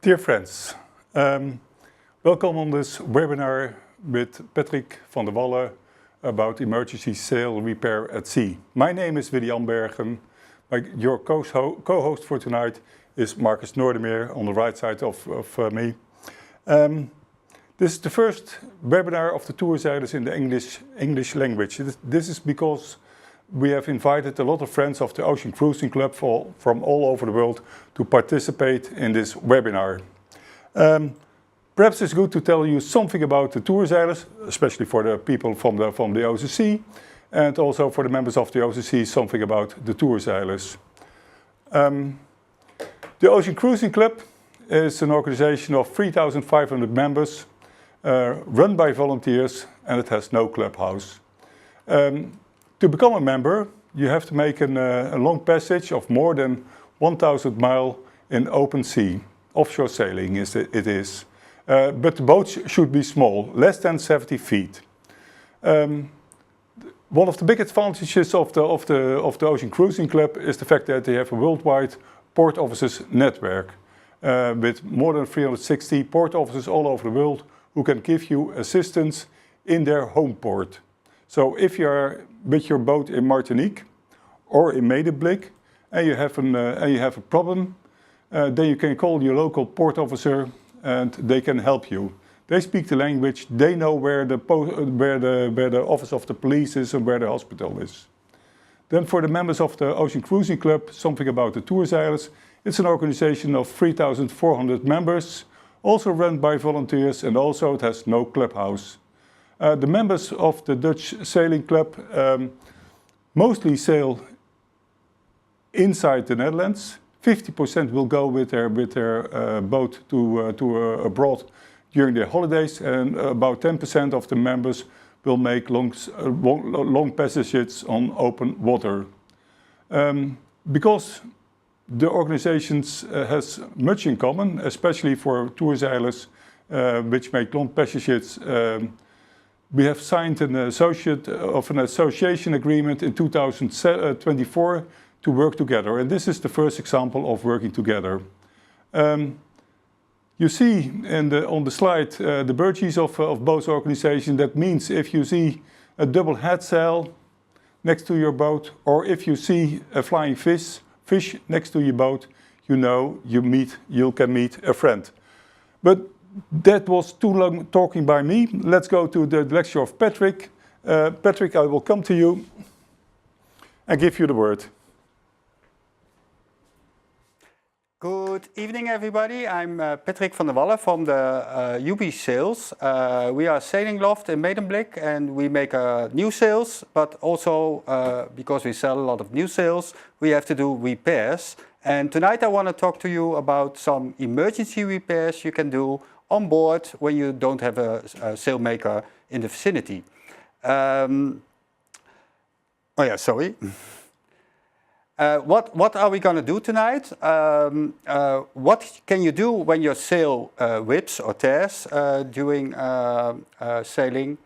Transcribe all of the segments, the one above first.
Dear friends, welcome on this webinar with Patrick van der Walle about emergency sail repair at sea. My name is Willie Ambergen. Your co-host for tonight is Marcus Noordermeer on the right side of me. This is the first webinar of the tourzeilers in the English language. This is because we have invited a lot of friends of the Ocean Cruising Club from all over the world to participate in this webinar. Perhaps it's good to tell you something about the tourzeilers, especially for the people from the OCC, and also for the members of the OCC, something about the tourzeilers. The Ocean Cruising Club is an organization of 3,500 members, run by volunteers, and it has no clubhouse. To become a member, you have to make a long passage of more than 1,000 miles in open sea. Offshore sailing it is. But the boats should be small, less than 70 feet. One of the big advantages of the Ocean Cruising Club is the fact that they have a worldwide port officers network with more than 360 port officers all over the world who can give you assistance in their home port. So if you are with your boat in Martinique or in Medemblik and you have a problem, then you can call your local port officer and they can help you. They speak the language, they know where the office of the police is and where the hospital is. Then for the members of the Ocean Cruising Club, something about the tourzeilers. It's an organization of 3,400 members, also run by volunteers, and also it has no clubhouse. The members of the Dutch Sailing Club mostly sail inside the Netherlands. 50% will go with their boat to abroad during their holidays, and about 10% of the members will make long passages on open water. Because the organizations has much in common, especially for tourzeilers which make long passages. We have signed an association agreement in 2024 to work together, and this is the first example of working together. You see on the slide the birches of both organizations. That means if you see a double head sail next to your boat, or if you see a flying fish next to your boat, you know you can meet a friend. But that was too long talking by me. Let's go to the lecture of Patrick. Patrick, I will come to you and give you the word. Good evening, everybody. I'm Patrick van der Walle from the UB Sales. We are a sailing loft in Medemblik, and we make new sails, but also because we sell a lot of new sails, we have to do repairs. And tonight I want to talk to you about some emergency repairs you can do on board when you don't have a sailmaker in the vicinity. What are we going to do tonight? What can you do when your sail rips or tears during sailing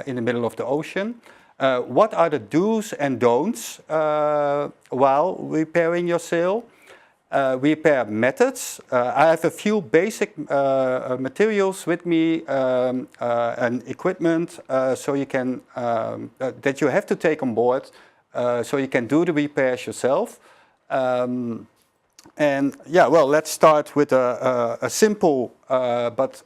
in the middle of the ocean? What are the do's and don'ts while repairing your sail? Repair methods. I have a few basic materials with me and equipment so you can that you have to take on board. So you can do the repairs yourself. And yeah, well, let's start with a simple, but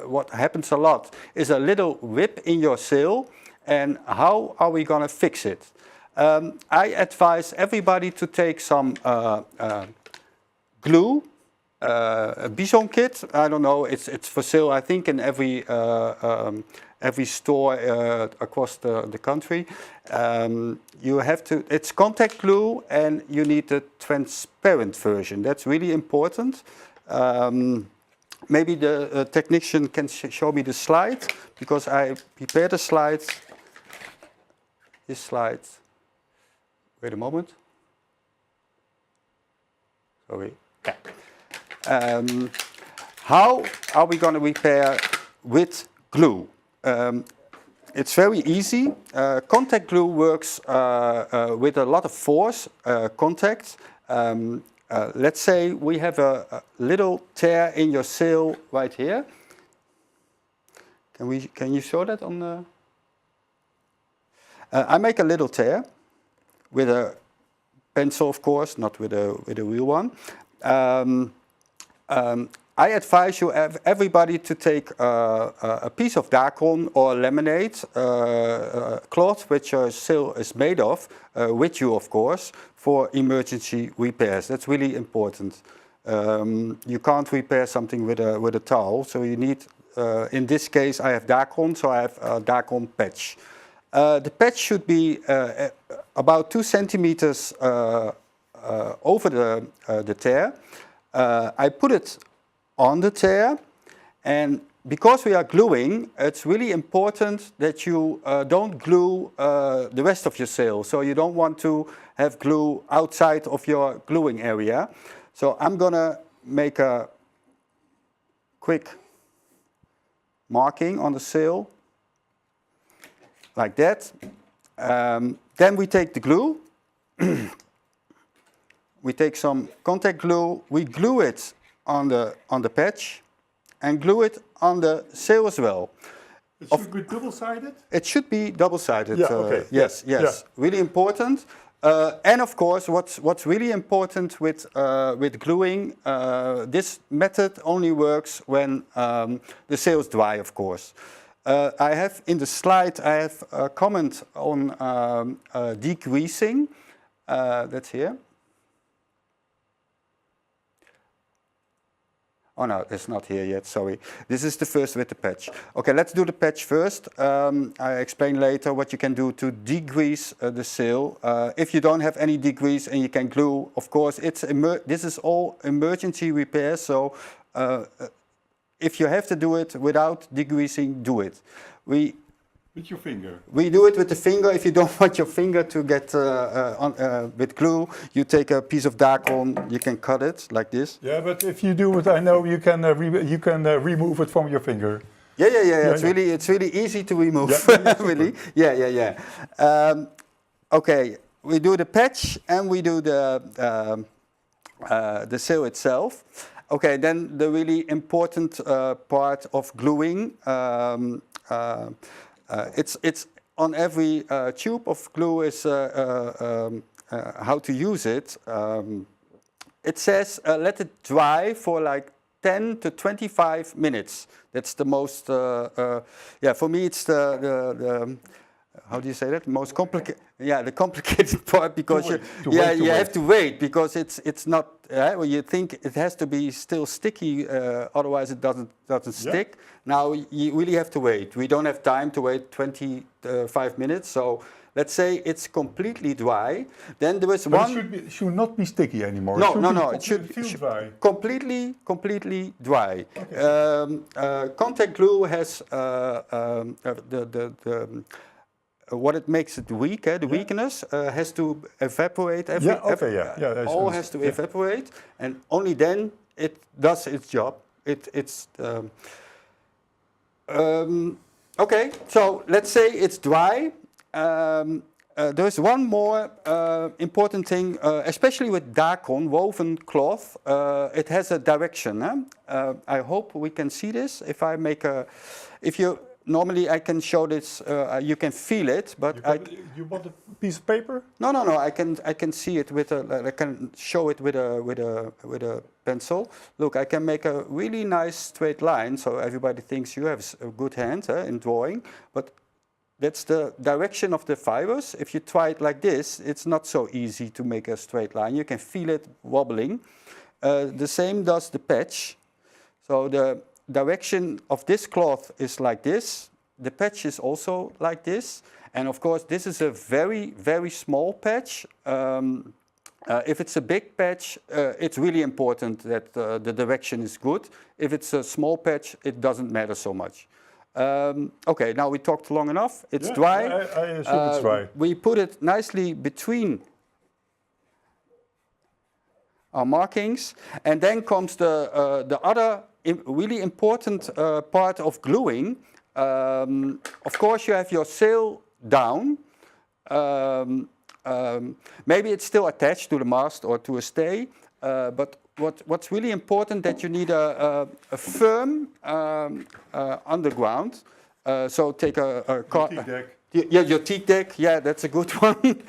what happens a lot is a little rip in your sail. And how are we going to fix it? I advise everybody to take some glue, a Bison kit. I don't know, it's for sale, I think, in every store across the country. You have to, it's contact glue, and you need the transparent version. That's really important. Maybe the technician can show me the slide, because I prepared a slide. This slide. Wait a moment. Sorry. Yeah. How are we going to repair with glue? It's very easy. Contact glue works with a lot of force, contact. let's say we have a little tear in your sail right here. Can you show that on the? I make a little tear with a pencil, of course, not with a real one. I advise you everybody to take a piece of Dacron or laminate cloth which your sail is made of with you, of course, for emergency repairs. That's really important. You can't repair something with a towel, so you need. In this case, I have Dacron, so I have a Dacron patch. The patch should be about 2 centimeters over the tear. I put it on the tear, and because we are gluing, it's really important that you don't glue the rest of your sail. So you don't want to have glue outside of your gluing area. So I'm gonna make a quick marking on the sail, like that. Then we take the glue. We take some contact glue, we glue it on the patch and glue it on the sail as well. It should be double-sided? It should be double-sided. Yeah, okay. Yes, yes. Yeah. Really important. And of course, what's really important with gluing, this method only works when the sail is dry, of course. I have in the slide, I have a comment on degreasing. That's here. Oh no, it's not here yet, sorry. This is the first with the patch. Okay, let's do the patch first. I explain later what you can do to degrease the sail. If you don't have any degrease and you can glue, of course, this is all emergency repair, so if you have to do it without degreasing, do it. With your finger? We do it with the finger. If you don't want your finger to get with glue, you take a piece of Dacron, you can cut it like this. Yeah, but if you do it, I know you can remove it from your finger. Yeah. It's really easy to remove. Yeah, really. Yeah. Okay, we do the patch and we do the sail itself. Okay, then the really important part of gluing. It's on every tube of glue is how to use it. It says let it dry for like 10 to 25 minutes. That's the most, for me it's the how do you say that? The most complicated, the complicated part, because you have to wait, because it's not. Well, you think it has to be still sticky, otherwise it doesn't stick. Now you really have to wait. We don't have time to wait 25 minutes. So let's say it's completely dry. Then there is one. It should not be sticky anymore. No. It should feel dry. Completely dry. Okay. Contact glue has what it makes it weak, the weakness has to evaporate. All has to evaporate, and only then it does its job. Okay, so let's say it's dry. There's one more important thing, especially with Dacron, woven cloth. It has a direction. I hope we can see this. Normally I can show this, you can feel it, but you want a piece of paper? No. I can see it with I can show it with a pencil. Look, I can make a really nice straight line, so everybody thinks you have a good hand in drawing. But that's the direction of the fibers. If you try it like this, it's not so easy to make a straight line. You can feel it wobbling. The same does the patch. So the direction of this cloth is like this. The patch is also like this. And of course, this is a very, very small patch. If it's a big patch, it's really important that the direction is good. If it's a small patch, it doesn't matter so much. Okay, now we talked long enough. It's dry. I assume it's dry. We put it nicely between our markings. And then comes the other really important part of gluing. Of course, you have your sail down. Maybe it's still attached to the mast or to a stay. But what's really important that you need a firm underground. So take a teak deck. Yeah, your teak deck. Yeah, that's a good one.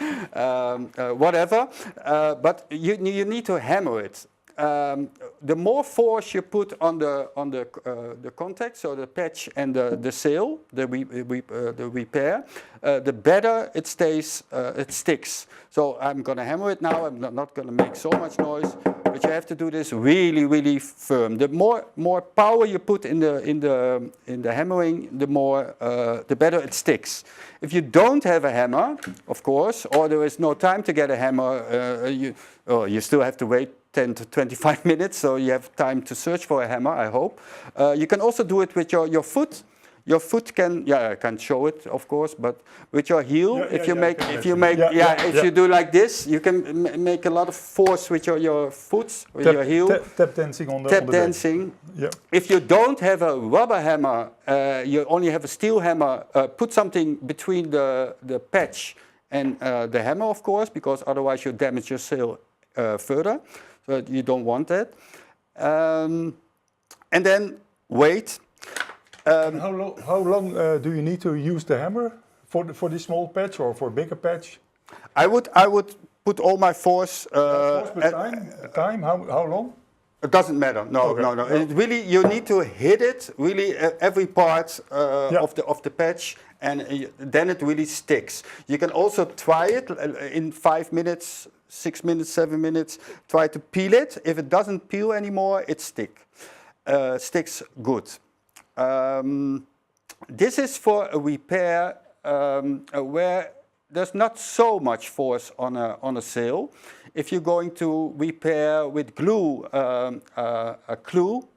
Whatever. But you need to hammer it. The more force you put on the contact, so the patch and the sail, the repair, the better it stays. It sticks. So I'm going to hammer it now. I'm not going to make so much noise, but you have to do this really, really firm. The more power you put in the hammering, the better it sticks. If you don't have a hammer, of course, or there is no time to get a hammer, you still have to wait 10 to 25 minutes, so you have time to search for a hammer, I hope. You can also do it with your foot. Your foot can, I can't show it, of course, but with your heel, if you do like this, you can make a lot of force with your foot, with your heel. Tap dancing on the Tap dancing. Yeah. If you don't have a rubber hammer, you only have a steel hammer, put something between the patch and the hammer, of course, because otherwise you damage your sail further. So you don't want that. And then wait. How long do you need to use the hammer for this small patch or for a bigger patch? I would put all my force. Time? How long? It doesn't matter. No. It really, you need to hit it really every part of the patch, and then it really sticks. You can also try it in 5 minutes, 6 minutes, 7 minutes. Try to peel it. If it doesn't peel anymore, it sticks good. This is for a repair where there's not so much force on a sail. If you're going to repair with glue a clew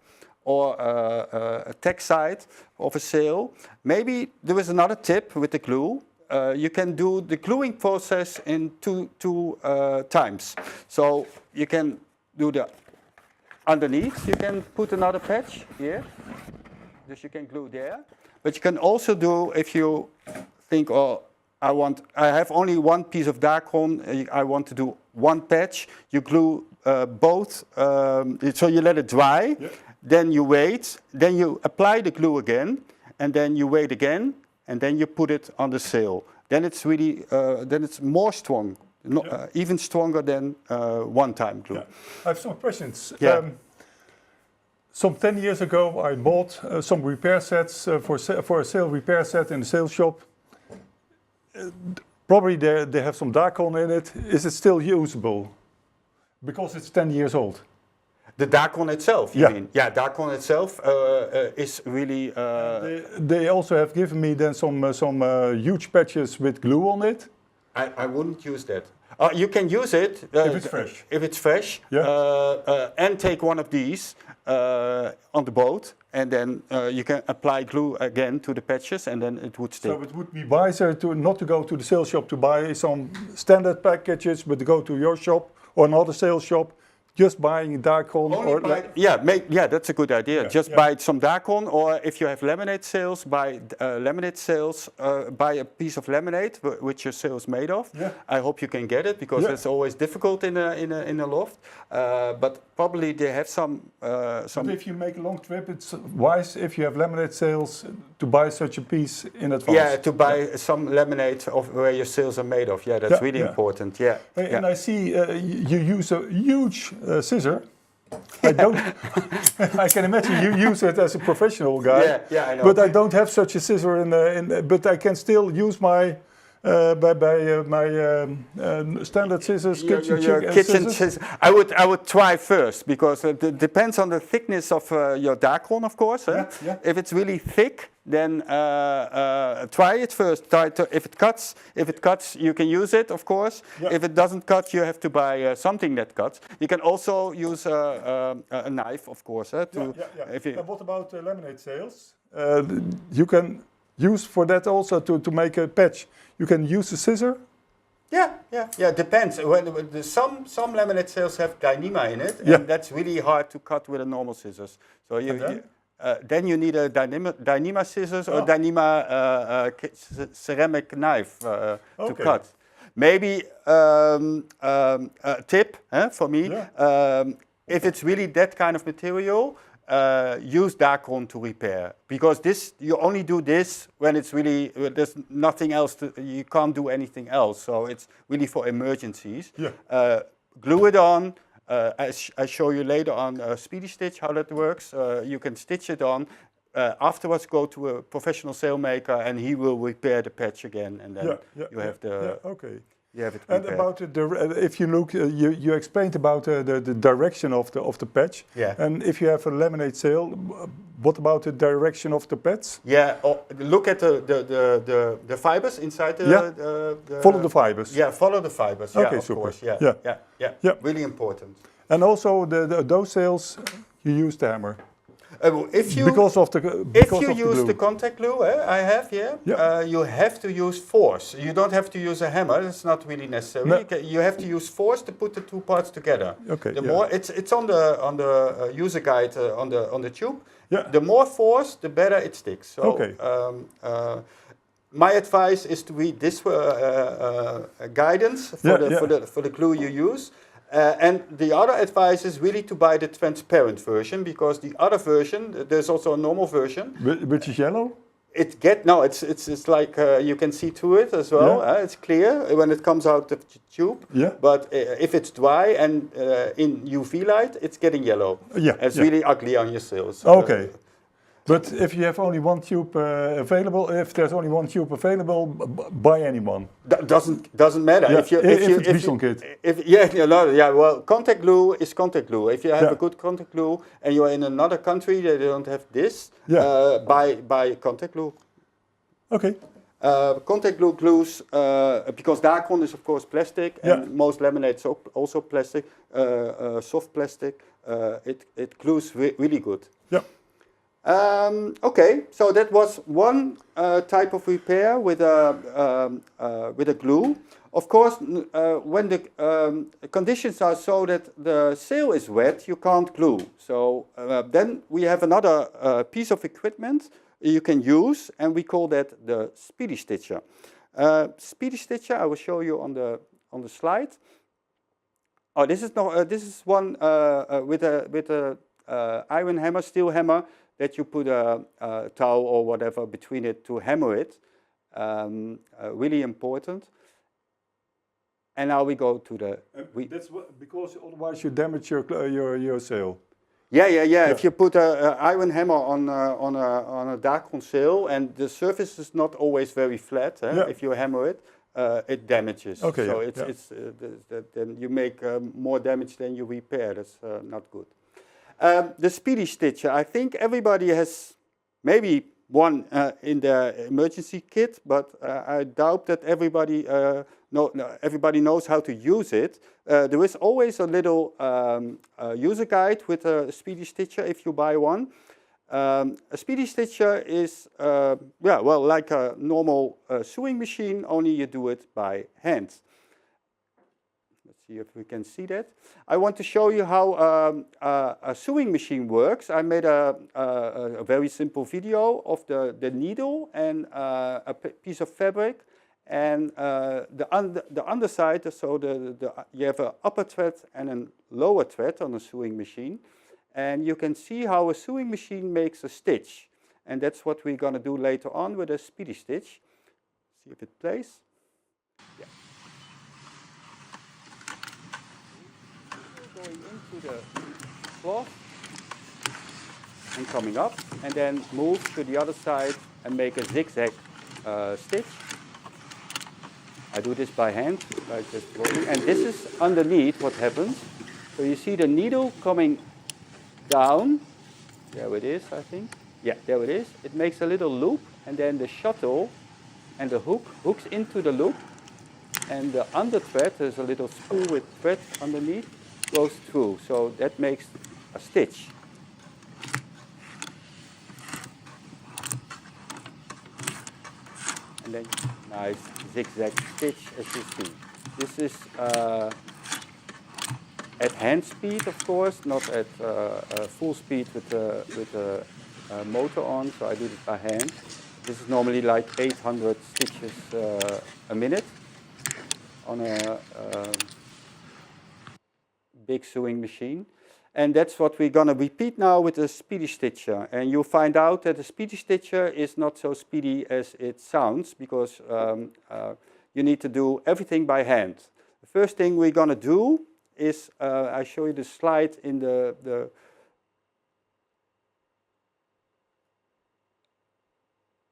or a tack side of a sail, maybe there is another tip with the glue. You can do the gluing process in two times. So you can do the underneath. You can put another patch here. Dus you can glue there. But you can also do, if you think, oh, I have only one piece of Dacron, I want to do one patch, you glue both, so you let it dry, then you wait, then you apply the glue again, and then you wait again, and then you put it on the sail. Then it's really, then it's more strong, even stronger than one-time glue. Yeah. I have some questions. Yeah. Some 10 years ago, I bought some repair sets for a sail repair set in the sail shop. Probably they have some Dacron in it. Is it still usable? Because it's 10 years old. The Dacron itself, you mean? Yeah, Dacron itself is really... They also have given me then some huge patches with glue on it. I wouldn't use that. You can use it if it's fresh. If it's fresh, and take one of these on the boat, and then you can apply glue again to the patches, and then it would stick. So it would be wiser not to go to the sales shop to buy some standard packages, but to go to your shop or another sales shop. Just buying Dacron that's a good idea. Buy some Dacron, or if you have laminate sails, buy laminate sails. Buy a piece of laminate which your sail is made of. Yeah. I hope you can get it because it's always difficult in a loft. But probably they have some. But if you make a long trip, it's wise if you have laminate sails to buy such a piece in advance. Yeah, to buy some laminate of where your sails are made of. Yeah, that's really important. Yeah. And I see you use a huge scissor. I don't. I can imagine you use it as a professional guy. Yeah, I know. But I don't have such a scissor but I can still use my standard scissors, kitchen scissors. I would try first because it depends on the thickness of your Dacron, of course. If it's really thick, then try it first. If it cuts, you can use it, of course. If it doesn't cut, you have to buy something that cuts. You can also use a knife, of course. And what about laminate sails? You can use for that also to make a patch. You can use a scissor. Yeah. Depends. Some laminate sails have Dyneema in it, and that's really hard to cut with a normal scissors. So then you need a Dyneema scissors or Dyneema ceramic knife to cut. Maybe a tip for me, if it's really that kind of material, use Dacron to repair, because this, you only do this when it's really, there's nothing else, you can't do anything else, so it's really for emergencies. Glue it on. I show you later on Speedy Stitch how that works. You can stitch it on. Afterwards, go to a professional sailmaker, and he will repair the patch again, and then you have the. Okay. You have it and repaired. about if you look, you explained about the direction of the patch. Yeah. And if you have a laminate sail, what about the direction of the patch? Yeah. Look at the fibers inside the. Follow the fibers. Yeah. Follow the fibers. Okay. Yeah. Of Super. course. Yeah. Really important. And also those sails, you use the hammer. If you use the contact glue, I have here, you have to use force. You don't have to use a hammer. It's not really necessary. No. You have to use force to put the two parts together. Okay. The more it's on the user guide on the tube. Yeah. The more force, the better it sticks. So, okay. My advice is to read this guidance for the glue you use. And the other advice is really to buy the transparent version, because the other version, there's also a normal version. Which is yellow? It's like you can see through it as well. It's clear when it comes out of the tube. Yeah. But if it's dry and in UV light, it's getting yellow. It's really ugly on your sails. Okay. But if you have only one tube available, if there's only one tube available, buy anyone. Doesn't matter. Well, contact glue is contact glue. If you have a good contact glue and you're in another country that they don't have this, buy contact glue. Okay. Contact glue glues, because Dacron is of course plastic, and most laminates are also plastic, soft plastic. It glues really good. Yeah. Okay, so that was one type of repair with a glue. Of course, when the conditions are so that the sail is wet, you can't glue. So then we have another piece of equipment you can use, and we call that the Speedy Stitcher. Speedy Stitcher, I will show you on the slide. Oh, this is one with a iron hammer, steel hammer, that you put a towel or whatever between it to hammer it. Really important. And now we go to the. That's because otherwise you damage your sail. Yeah. If you put an iron hammer on a Dacron sail and the surface is not always very flat, if you hammer it, it damages. Okay. So then you make more damage than you repair. That's not good. The Speedy Stitcher, I think everybody has maybe one in their emergency kit, but I doubt that everybody knows how to use it. There is always a little user guide with a Speedy Stitcher if you buy one. A Speedy Stitcher is like a normal sewing machine, only you do it by hand. See if we can see that. I want to show you how a sewing machine works. I made a very simple video of the needle and a piece of fabric, and the underside. So you have an upper thread and a lower thread on a sewing machine, and you can see how a sewing machine makes a stitch, and that's what we're going to do later on with a Speedy Stitch. See if it plays. Yeah. Going into the cloth and coming up, and then move to the other side and make a zigzag stitch. I do this by hand, like just rolling, and this is underneath what happens. So you see the needle coming down. There it is, I think. Yeah, there it is. It makes a little loop, and then the shuttle and the hook hooks into the loop, and the under thread, there's a little spool with thread underneath, goes through, so that makes a stitch. And then nice zigzag stitch, as you see. This is at hand speed, of course, not at full speed with the motor on, so I do this by hand. This is normally like 800 stitches a minute. on a big sewing machine. And that's what we're going to repeat now with the speedy stitcher. And you'll find out that the speedy stitcher is not so speedy as it sounds, because you need to do everything by hand. The first thing we're going to do is, I show you the slide in the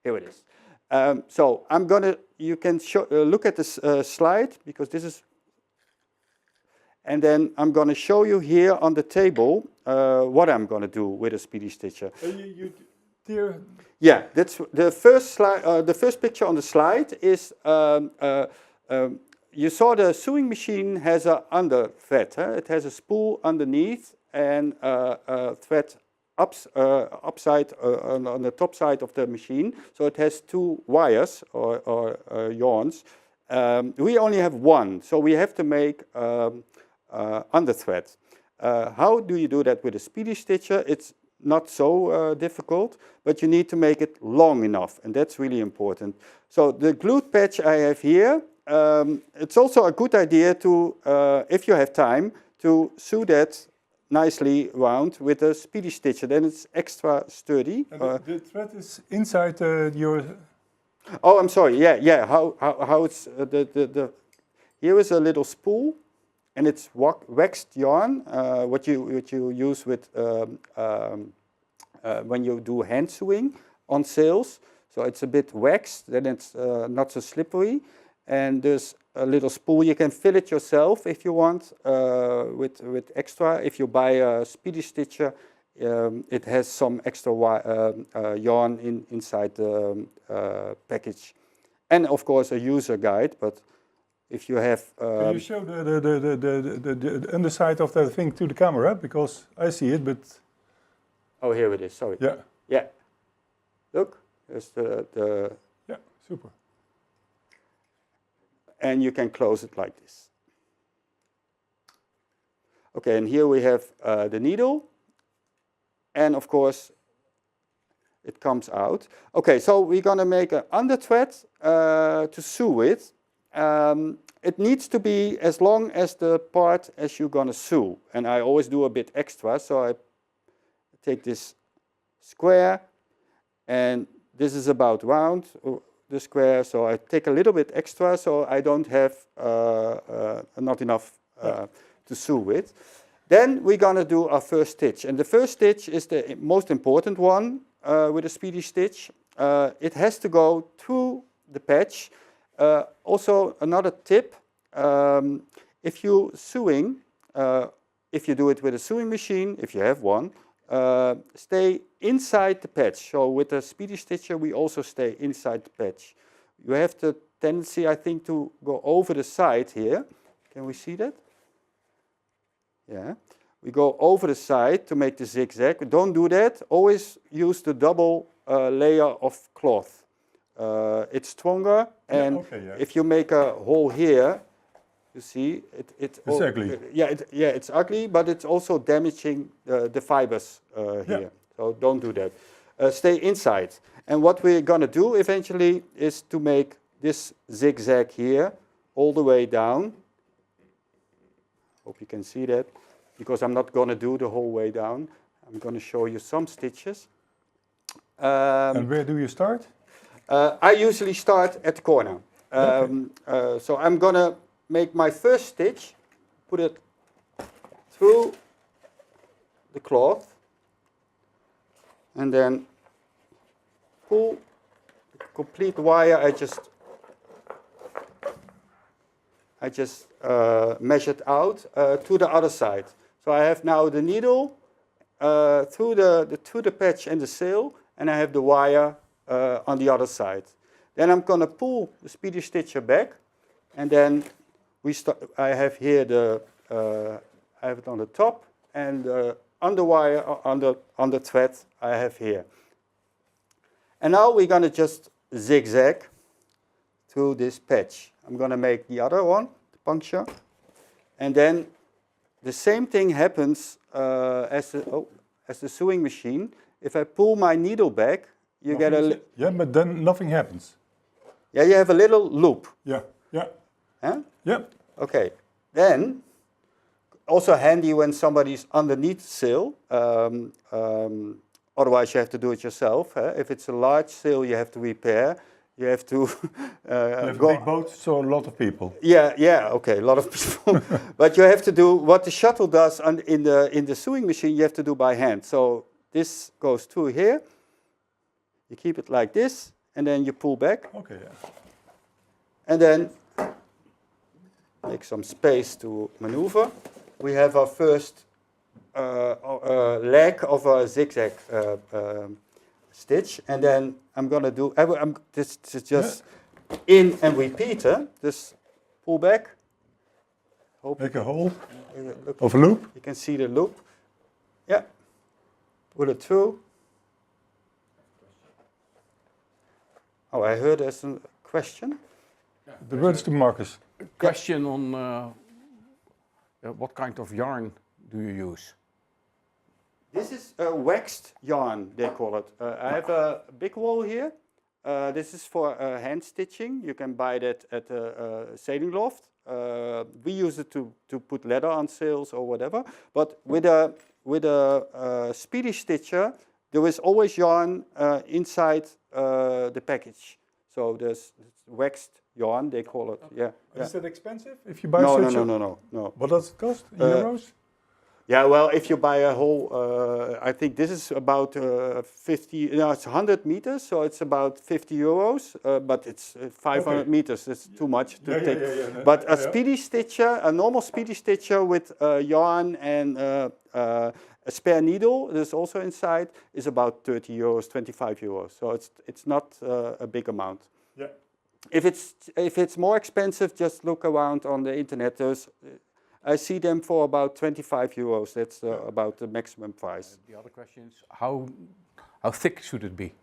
here it is. So I'm going to, you can look at this slide, because this is, and then I'm going to show you here on the table what I'm going to do with a speedy stitcher. Yeah, that's the first slide. The first picture on the slide is you saw the sewing machine has an under thread. It has a spool underneath and a thread upside on the top side of the machine. So it has two wires or yarns. We only have one, so we have to make under thread. How do you do that with a speedy stitcher? It's not so difficult, but you need to make it long enough, and that's really important. So the glued patch I have here, it's also a good idea to, if you have time, to sew that nicely round with a speedy stitcher. Then it's extra sturdy. And the thread is inside your... Oh, I'm sorry. Yeah. How it's here is a little spool, and it's waxed yarn. What you use with when you do hand sewing on sails. So it's a bit waxed, then it's not so slippery. And there's a little spool. You can fill it yourself if you want with extra. If you buy a speedy stitcher, it has some extra yarn inside the package, and of course a user guide. But if you have, can you show the underside of that thing to the camera, because I see it, but oh, here it is. Sorry. Yeah. Look, there's the yeah, super. And you can close it like this. Okay, and here we have the needle. And of course, it comes out. Okay, so we're going to make an under thread to sew with. It needs to be as long as the part as you're going to sew. And I always do a bit extra, so I take this square, and this is about round, the square, so I take a little bit extra, so I don't have not enough to sew with. Then we're going to do our first stitch, and the first stitch is the most important one with a speedy stitch. It has to go through the patch. Also, another tip, if you're sewing, if you do it with a sewing machine, if you have one, stay inside the patch. So with a speedy stitcher, we also stay inside the patch. You have the tendency, I think, to go over the side here. Can we see that? Yeah. We go over the side to make the zigzag. Don't do that. Always use the double layer of cloth. It's stronger, and if you make a hole here, you see it's ugly. It's ugly, but it's also damaging the fibers here. Yeah. So don't do that. Stay inside. And what we're going to do eventually is to make this zigzag here all the way down. Hope you can see that, because I'm not going to do the whole way down. I'm going to show you some stitches. And where do you start? I usually start at the corner. So I'm going to make my first stitch, put it through the cloth, and then pull the complete wire. I just measured out to the other side. So I have now the needle through the patch and the sail, and I have the wire on the other side. Then I'm going to pull the speedy stitcher back, and then I have here I have it on the top, and the underwire on the thread I have here. And now we're going to just zigzag through this patch. I'm going to make the other one, the puncture, and then the same thing happens as the sewing machine. If I pull my needle back, you get a... Yeah, but then nothing happens. Yeah, you have a little loop. Yeah. Huh? Yeah. Okay, then also handy when somebody's underneath the sail. Otherwise, you have to do it yourself. If it's a large sail, you have to repair. You have to You have a big boat, so a lot of people. Yeah, okay, a lot of people. But you have to do what the shuttle does in the sewing machine. You have to do by hand. So this goes through here. You keep it like this, and then you pull back. Okay. Yeah. And then make some space to maneuver. We have our first leg of a zigzag stitch, and then I'm gonna do. This is just in and repeat. Just pull back. Make a hole Look, of a loop. you can see the loop. Yeah. Pull it through. Oh, I heard there's a question. The word is to Marcus. Question on what kind of yarn do you use? This is waxed yarn, they call it. I have a big roll here. This is for hand stitching. You can buy that at a sailing loft. We use it to put leather on sails or whatever. But with a speedy stitcher, there is always yarn inside the package. So there's waxed yarn, they call it. Yeah. Is that expensive if you buy No, such no. What does it cost? Euros? Yeah, well, if you buy a whole, I think this is about 50, no, it's 100 meters, so it's about 50 euros, but it's 500 meters, it's too much to take. Yeah. But a speedy stitcher, a normal speedy stitcher with yarn and a spare needle, that's also inside, is about 30 euros, 25 euros, so it's not a big amount. Yeah. If it's more expensive, just look around on the internet. I see them for about 25 euros. That's about the maximum price. The other question is how thick should it be?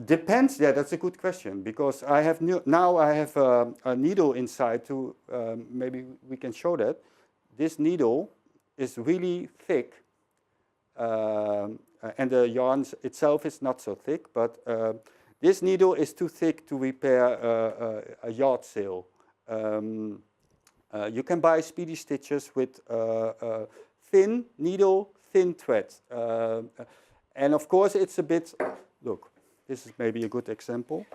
Depends. Yeah, that's a good question because I have now I have a needle inside. To maybe we can show that. This needle is really thick, and the yarn itself is not so thick. But this needle is too thick to repair a yard sail. You can buy speedy stitches with thin needle, thin thread. And of course it's a bit, look, this is maybe a good example.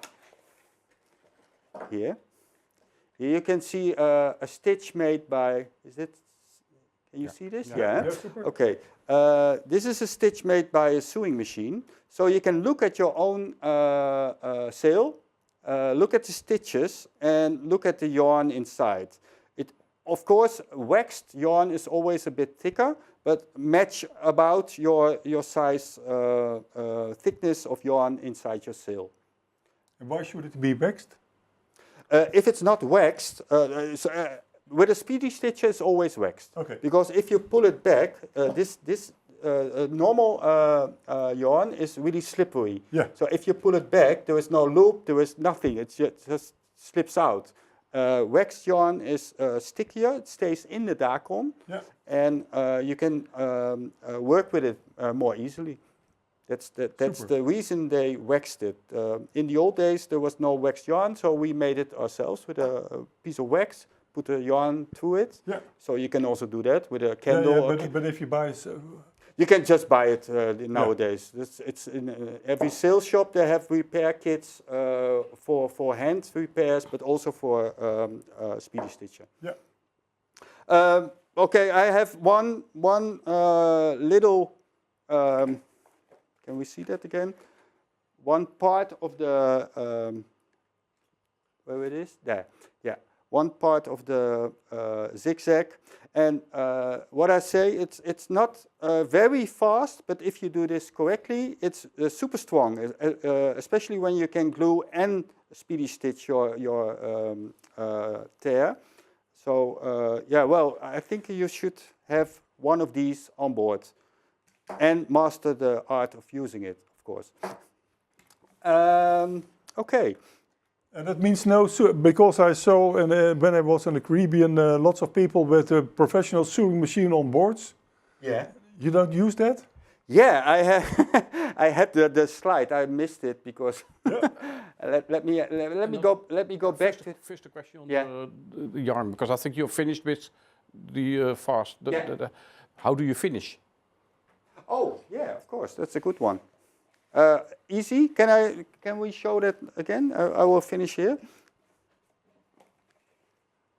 Here you can see a stitch made by, can you see this? Yeah. Okay. This is a stitch made by a sewing machine. So you can look at your own sail, look at the stitches and look at the yarn inside. Of course, waxed yarn is always a bit thicker, but match about your size thickness of yarn inside your sail. And why should it be waxed? If it's not waxed, with a speedy stitcher it's always waxed. Okay. Because if you pull it back, this normal yarn is really slippery. Yeah. So if you pull it back, there is no loop, there is nothing, it just slips out. Waxed yarn is stickier, it stays in the dacron, and you can work with it more easily. That's the reason they waxed it. In the old days there was no waxed yarn, so we made it ourselves with a piece of wax, put the yarn through it. Yeah. So you can also do that with a candle. But if you buy... You can just buy it nowadays. It's in every sales shop. They have repair kits for hand repairs, but also for speedy stitcher. Yeah. Okay, I have one little. Can we see that again? One part of the where it is there. Yeah. One part of the zigzag. And what I say, it's not very fast, but if you do this correctly, it's super strong, especially when you can glue and speedy stitch your tear. So yeah, well, I think you should have one of these on board and master the art of using it, of course. Okay. And that means because I saw when I was in the Caribbean, lots of people with a professional sewing machine on boards. Yeah. You don't use that? Yeah, I had the slide. I missed it because Let me go back to First the question on Yeah. the yarn, because I think you're finished with the fast. How do you finish? Oh, yeah, of course, that's a good one. Easy. Can we show that again? I will finish here.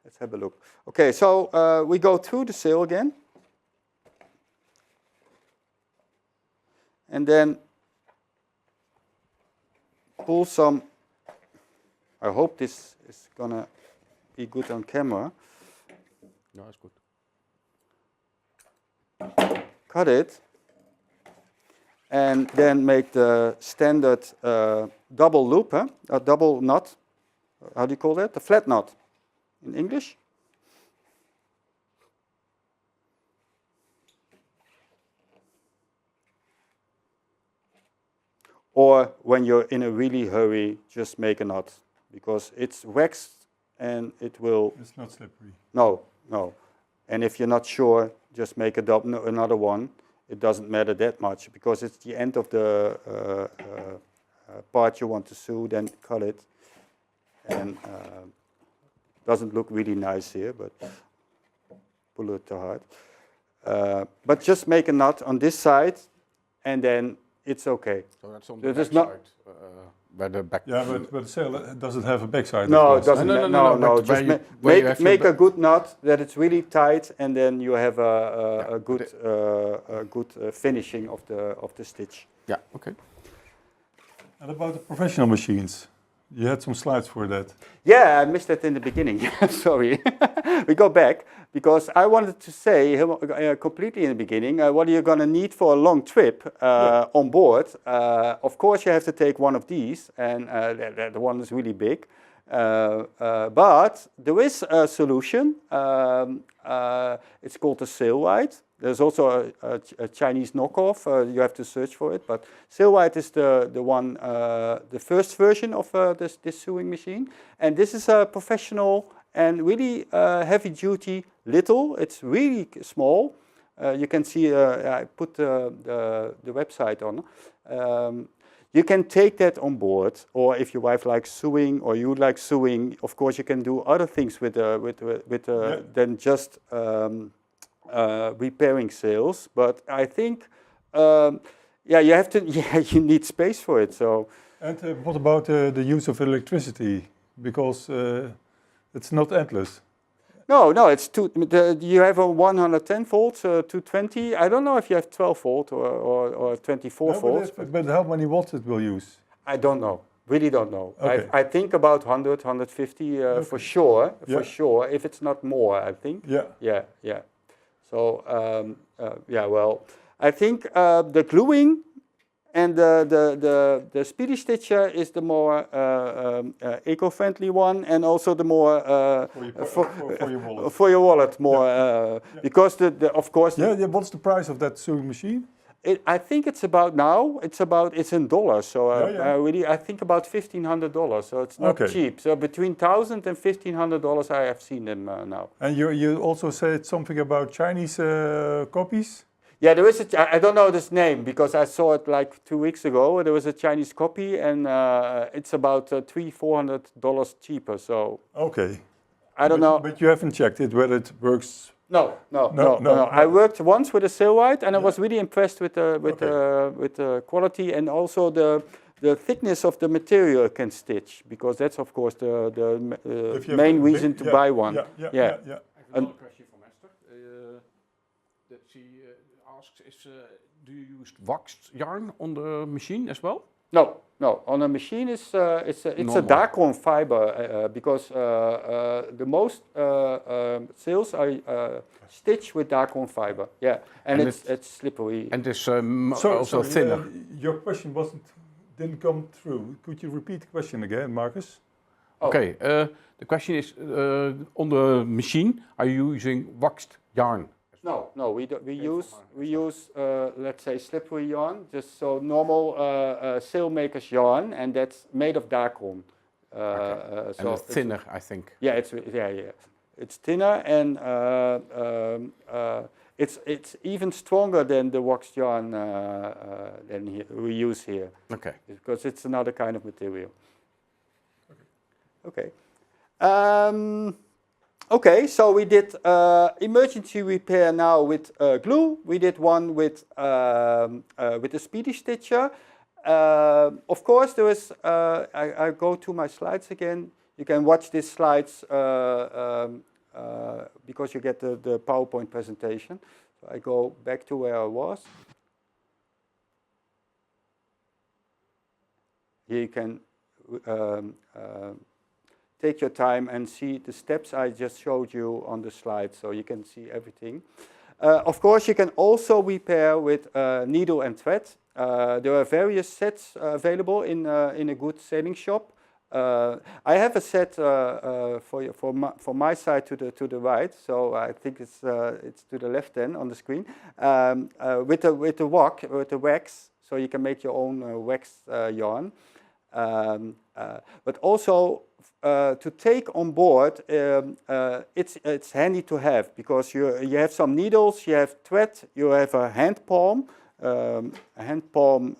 Let's have a look. Okay, so we go through the sail again. And then pull some. I hope this is gonna be good on camera. No, it's good. Cut it. And then make the standard double loop, a double knot. How do you call that? The flat knot in English. Or when you're in a really hurry, just make a knot, because it's waxed and it will. It's not slippery. No. And if you're not sure, just make another one. It doesn't matter that much, because it's the end of the part you want to sew. Then cut it, and doesn't look really nice here, but pull it too hard. But just make a knot on this side, and then it's okay. So that's on the It is back not- side, where the back. Yeah, but the sail doesn't have a backside. No, of it course. doesn't. No, No. but Just where you have your make a good knot that it's really tight, and then you have a good finishing of the stitch. Yeah. Okay. And about the professional machines, you had some slides for that. Yeah, I missed that in the beginning. Sorry. We go back, because I wanted to say completely in the beginning, what are you going to need for a long trip on board? Of course, you have to take one of these, and the one is really big. But there is a solution. It's called the Sailride. There's also a Chinese knockoff. You have to search for it, but Sailride is the one, the first version of this sewing machine. And this is a professional and really heavy duty little. It's really small. You can see, I put the website on. You can take that on board, or if your wife likes sewing or you like sewing, of course you can do other things with than just repairing sails. But I think, you have to. Yeah, you need space for it. So. And what about the use of electricity? Because it's not endless. No, it's you have a 110 volt, 220. I don't know if you have 12 volt or 24 volts. But how many watts it will use? I don't know. Really don't know. Okay. I think about 100, 150 for sure. Yeah. For sure. If it's not more, I think. Yeah. Yeah. So well, I think the gluing and the speedy stitcher is the more eco-friendly one, and also the more For your wallet. for your wallet more because of course. Yeah. What's the price of that sewing machine? I think it's in dollars. So I think about $1,500. So it's not cheap. So between $1,000 and $1,500, I have seen them now. And you also said something about Chinese copies. Yeah, there is I don't know this name, because I saw it like 2 weeks ago. There was a Chinese copy, and it's about $300-400 cheaper. So okay. I don't know. But you haven't checked it whether it works. No. I worked once with a Sailride, and I was really impressed with the quality, and also the thickness of the material it can stitch, because that's of course the main reason to buy one. Yeah. I have another question from Esther. That she asks: do you use waxed yarn on the machine as well? No. On a machine, it's a dark-on fiber, because the most sails are stitched with dark-on fiber. Yeah, and it's slippery. And it's also thinner. Your question didn't come through. Could you repeat the question again, Marcus? Okay. The question is: on the machine, are you using waxed yarn? No, we don't. We use let's say slippery yarn, just so normal sailmaker's yarn, and that's made of dark-on. Okay. So and it's thinner, I think. Yeah, it's thinner, and it's even stronger than the waxed yarn we use here. Okay. Because it's another kind of material. Okay. Okay, so we did emergency repair now with glue. We did one with a speedy stitcher. Of course, there is. I go to my slides again. You can watch these slides because you get the PowerPoint presentation. So I go back to where I was. Here you can take your time and see the steps I just showed you on the slide, so you can see everything. Of course, you can also repair with needle and thread. There are various sets available in a good sailing shop. I have a set for my side to the right, so I think it's to the left then on the screen with the wax, so you can make your own wax yarn. But also to take on board, it's handy to have, because you have some needles, you have thread, you have a hand palm. A hand palm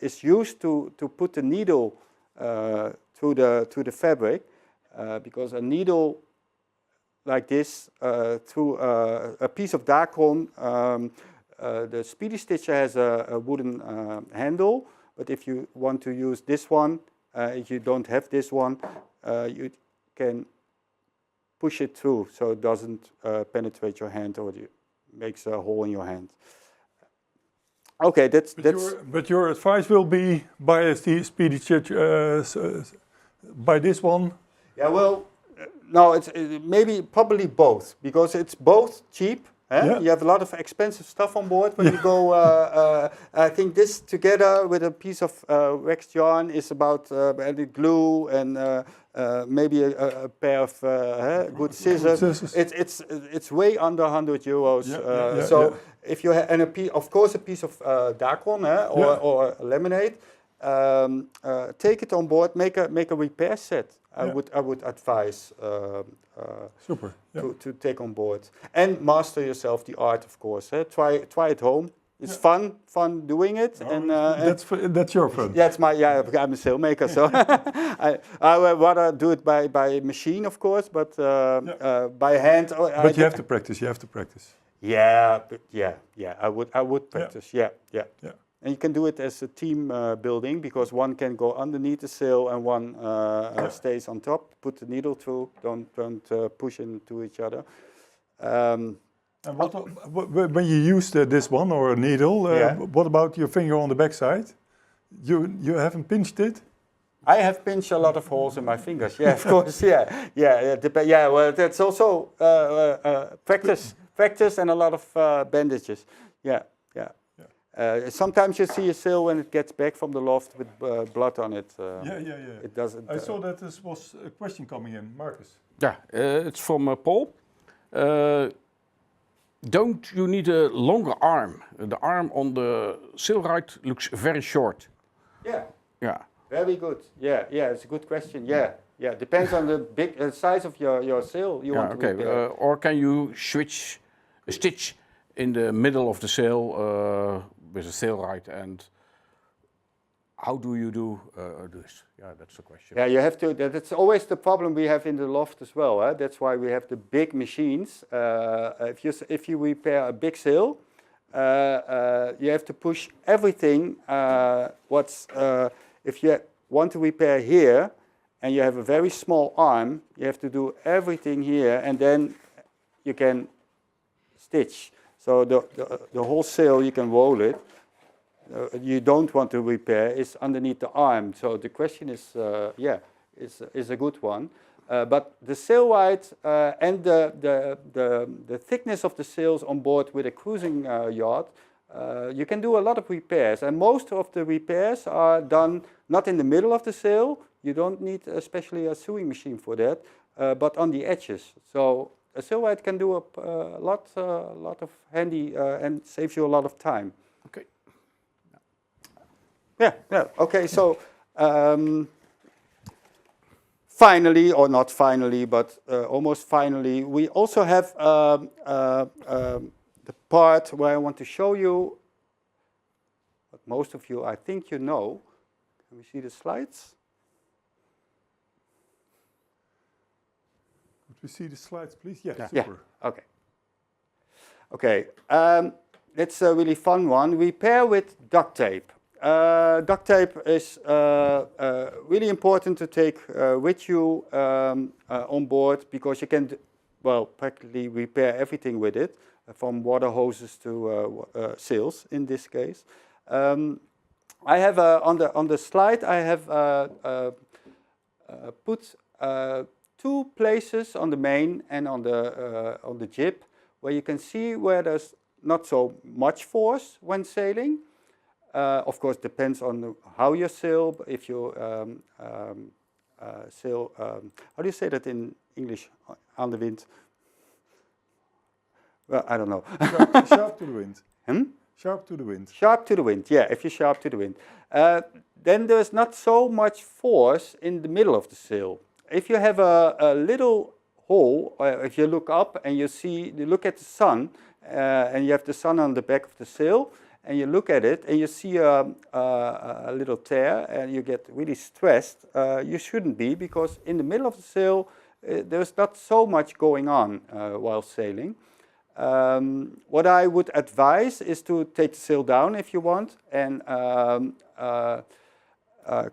is used to put the needle through the fabric, because a needle like this through a piece of Dacron, the speedy stitcher has a wooden handle, but if you want to use this one, if you don't have this one, you can push it through so it doesn't penetrate your hand or it makes a hole in your hand. Okay, that's. But your advice will be buy a speedy stitcher, buy this one. Yeah, well, no, it's probably both, because it's both cheap. Yeah. You have a lot of expensive stuff on board when you go. I think this together with a piece of waxed yarn is about glue and maybe a pair of good scissors. It's way under 100 euros. If you have, and of course a piece of Dacron or laminate, take it on board. Make a repair set. I would advise. Super. To take on board, and master yourself the art, of course. Try at home. It's fun doing it. That's your fun. Yeah, I'm a sailmaker, so I would rather do it by machine, of course, but by hand. But you have to practice. You have to practice. Yeah, I would practice. Yeah. And you can do it as a team building, because one can go underneath the sail and one stays on top. Put the needle through. Don't push into each other. And when you use this one or a needle, what about your finger on the backside? You haven't pinched it? I have pinched a lot of holes in my fingers. Yeah, of course. Yeah. Well, that's also practice and a lot of bandages. Yeah. Sometimes you see a sail when it gets back from the loft with blood on it. It doesn't. I saw that this was a question coming in, Marcus. Yeah, it's from Paul. Don't you need a longer arm? The arm on the sailrite looks very short. Yeah. Very good. Yeah. It's a good question. Yeah. Depends on the big size of your sail you want to repair. Or can you stitch in the middle of the sail with a sailrite, and how do you do this? Yeah, that's the question. Yeah, you have to. That's always the problem we have in the loft as well. That's why we have the big machines. If you repair a big sail, you have to push everything. If you want to repair here, and you have a very small arm, you have to do everything here, and then you can stitch. So the whole sail, you can roll it. You don't want to repair is underneath the arm. So the question is a good one. But the sailrite and the thickness of the sails on board with a cruising yacht, you can do a lot of repairs. And most of the repairs are done not in the middle of the sail. You don't need especially a sewing machine for that, but on the edges. So a sailrite can do a lot of handy and saves you a lot of time. Okay. Yeah. Okay, so finally, or not finally, but almost finally, we also have the part where I want to show you what most of you, I think you know. Can we see the slides? Could we see the slides, please? Yeah, Yeah. super. Okay. Okay. It's a really fun one. We pair with duct tape. Duct tape is really important to take with you on board because you can, practically repair everything with it, from water hoses to sails in this case. I have on the slide I have put 2 places on the main and on the jib where you can see where there's not so much force when sailing. Of course, depends on how you sail. If you sail, how do you say that in English? On the wind. Well, I don't know. Sharp to the wind. Sharp to the wind. Sharp to the wind, yeah, if you're sharp to the wind. Then there's not so much force in the middle of the sail. If you have a little hole, if you look up and you look at the sun, and you have the sun on the back of the sail, and you look at it and you see a little tear and you get really stressed, you shouldn't be, because in the middle of the sail there's not so much going on while sailing. What I would advise is to take the sail down if you want and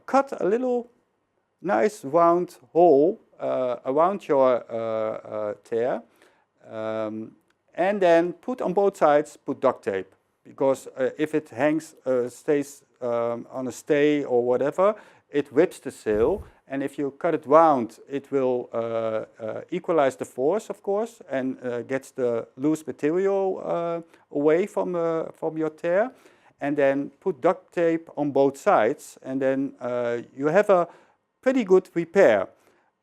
cut a little nice round hole around your tear, and then put on both sides, put duct tape, because if it stays on a stay or whatever, it rips the sail, and if you cut it round, it will equalize the force, of course, and gets the loose material away from your tear, and then put duct tape on both sides, and then you have a pretty good repair.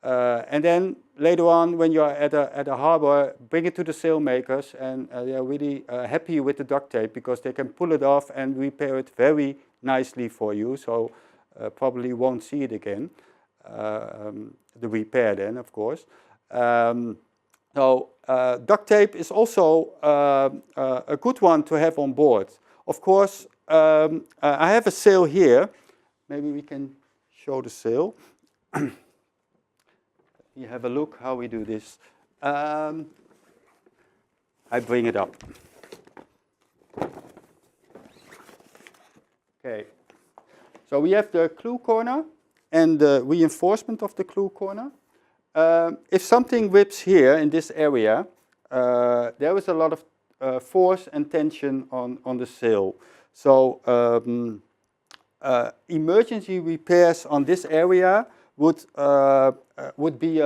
And then later on, when you're at a harbor, bring it to the sailmakers, and they're really happy with the duct tape because they can pull it off and repair it very nicely for you. So probably won't see it again. The repair then, of course. Duct tape is also a good one to have on board. Of course, I have a sail here. Maybe we can show the sail. You have a look how we do this. I bring it up. Okay. So we have the clew corner and the reinforcement of the clew corner. If something rips here in this area, there is a lot of force and tension on the sail. So emergency repairs on this area would be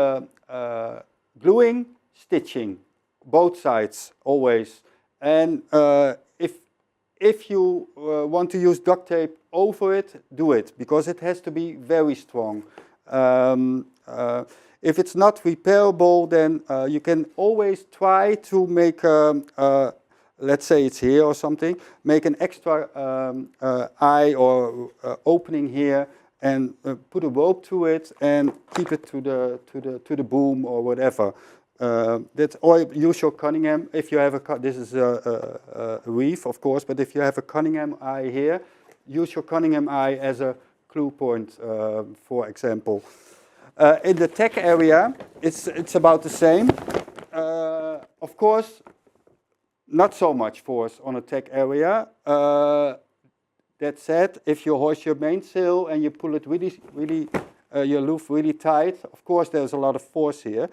gluing, stitching, both sides always. And if you want to use duct tape over it, do it, because it has to be very strong. If it's not repairable, then you can always try to make, let's say it's here or something, make an extra eye or opening here, and put a rope to it and keep it to the boom or whatever. Or use your Cunningham if you have this is a reef, of course, but if you have a Cunningham eye here, use your Cunningham eye as a clue point, for example. In the tack area, it's about the same. Of course, not so much force on a tack area. That said, if you hoist your mainsail and you pull it really, your loof really tight, of course there's a lot of force here.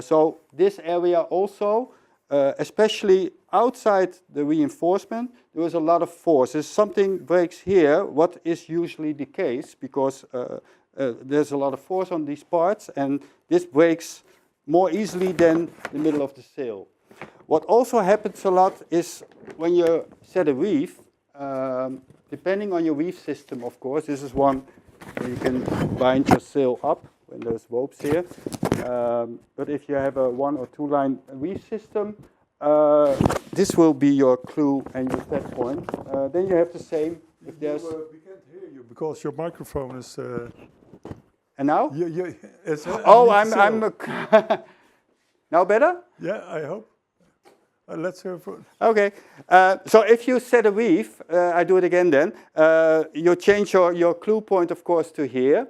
So this area also, especially outside the reinforcement, there is a lot of force. If something breaks here, what is usually the case, because there's a lot of force on these parts, and this breaks more easily than the middle of the sail. What also happens a lot is when you set a reef, depending on your reef system, of course, this is one where you can bind your sail up when there's ropes here. But if you have a 1 or 2 line reef system, this will be your clue and your set point. Then you have the same. If there's we can't hear you because your microphone is. And now? Oh, I'm now better? Yeah, I hope. Let's hear for. Okay, so if you set a reef, I do it again then, you change your clue point, of course, to here.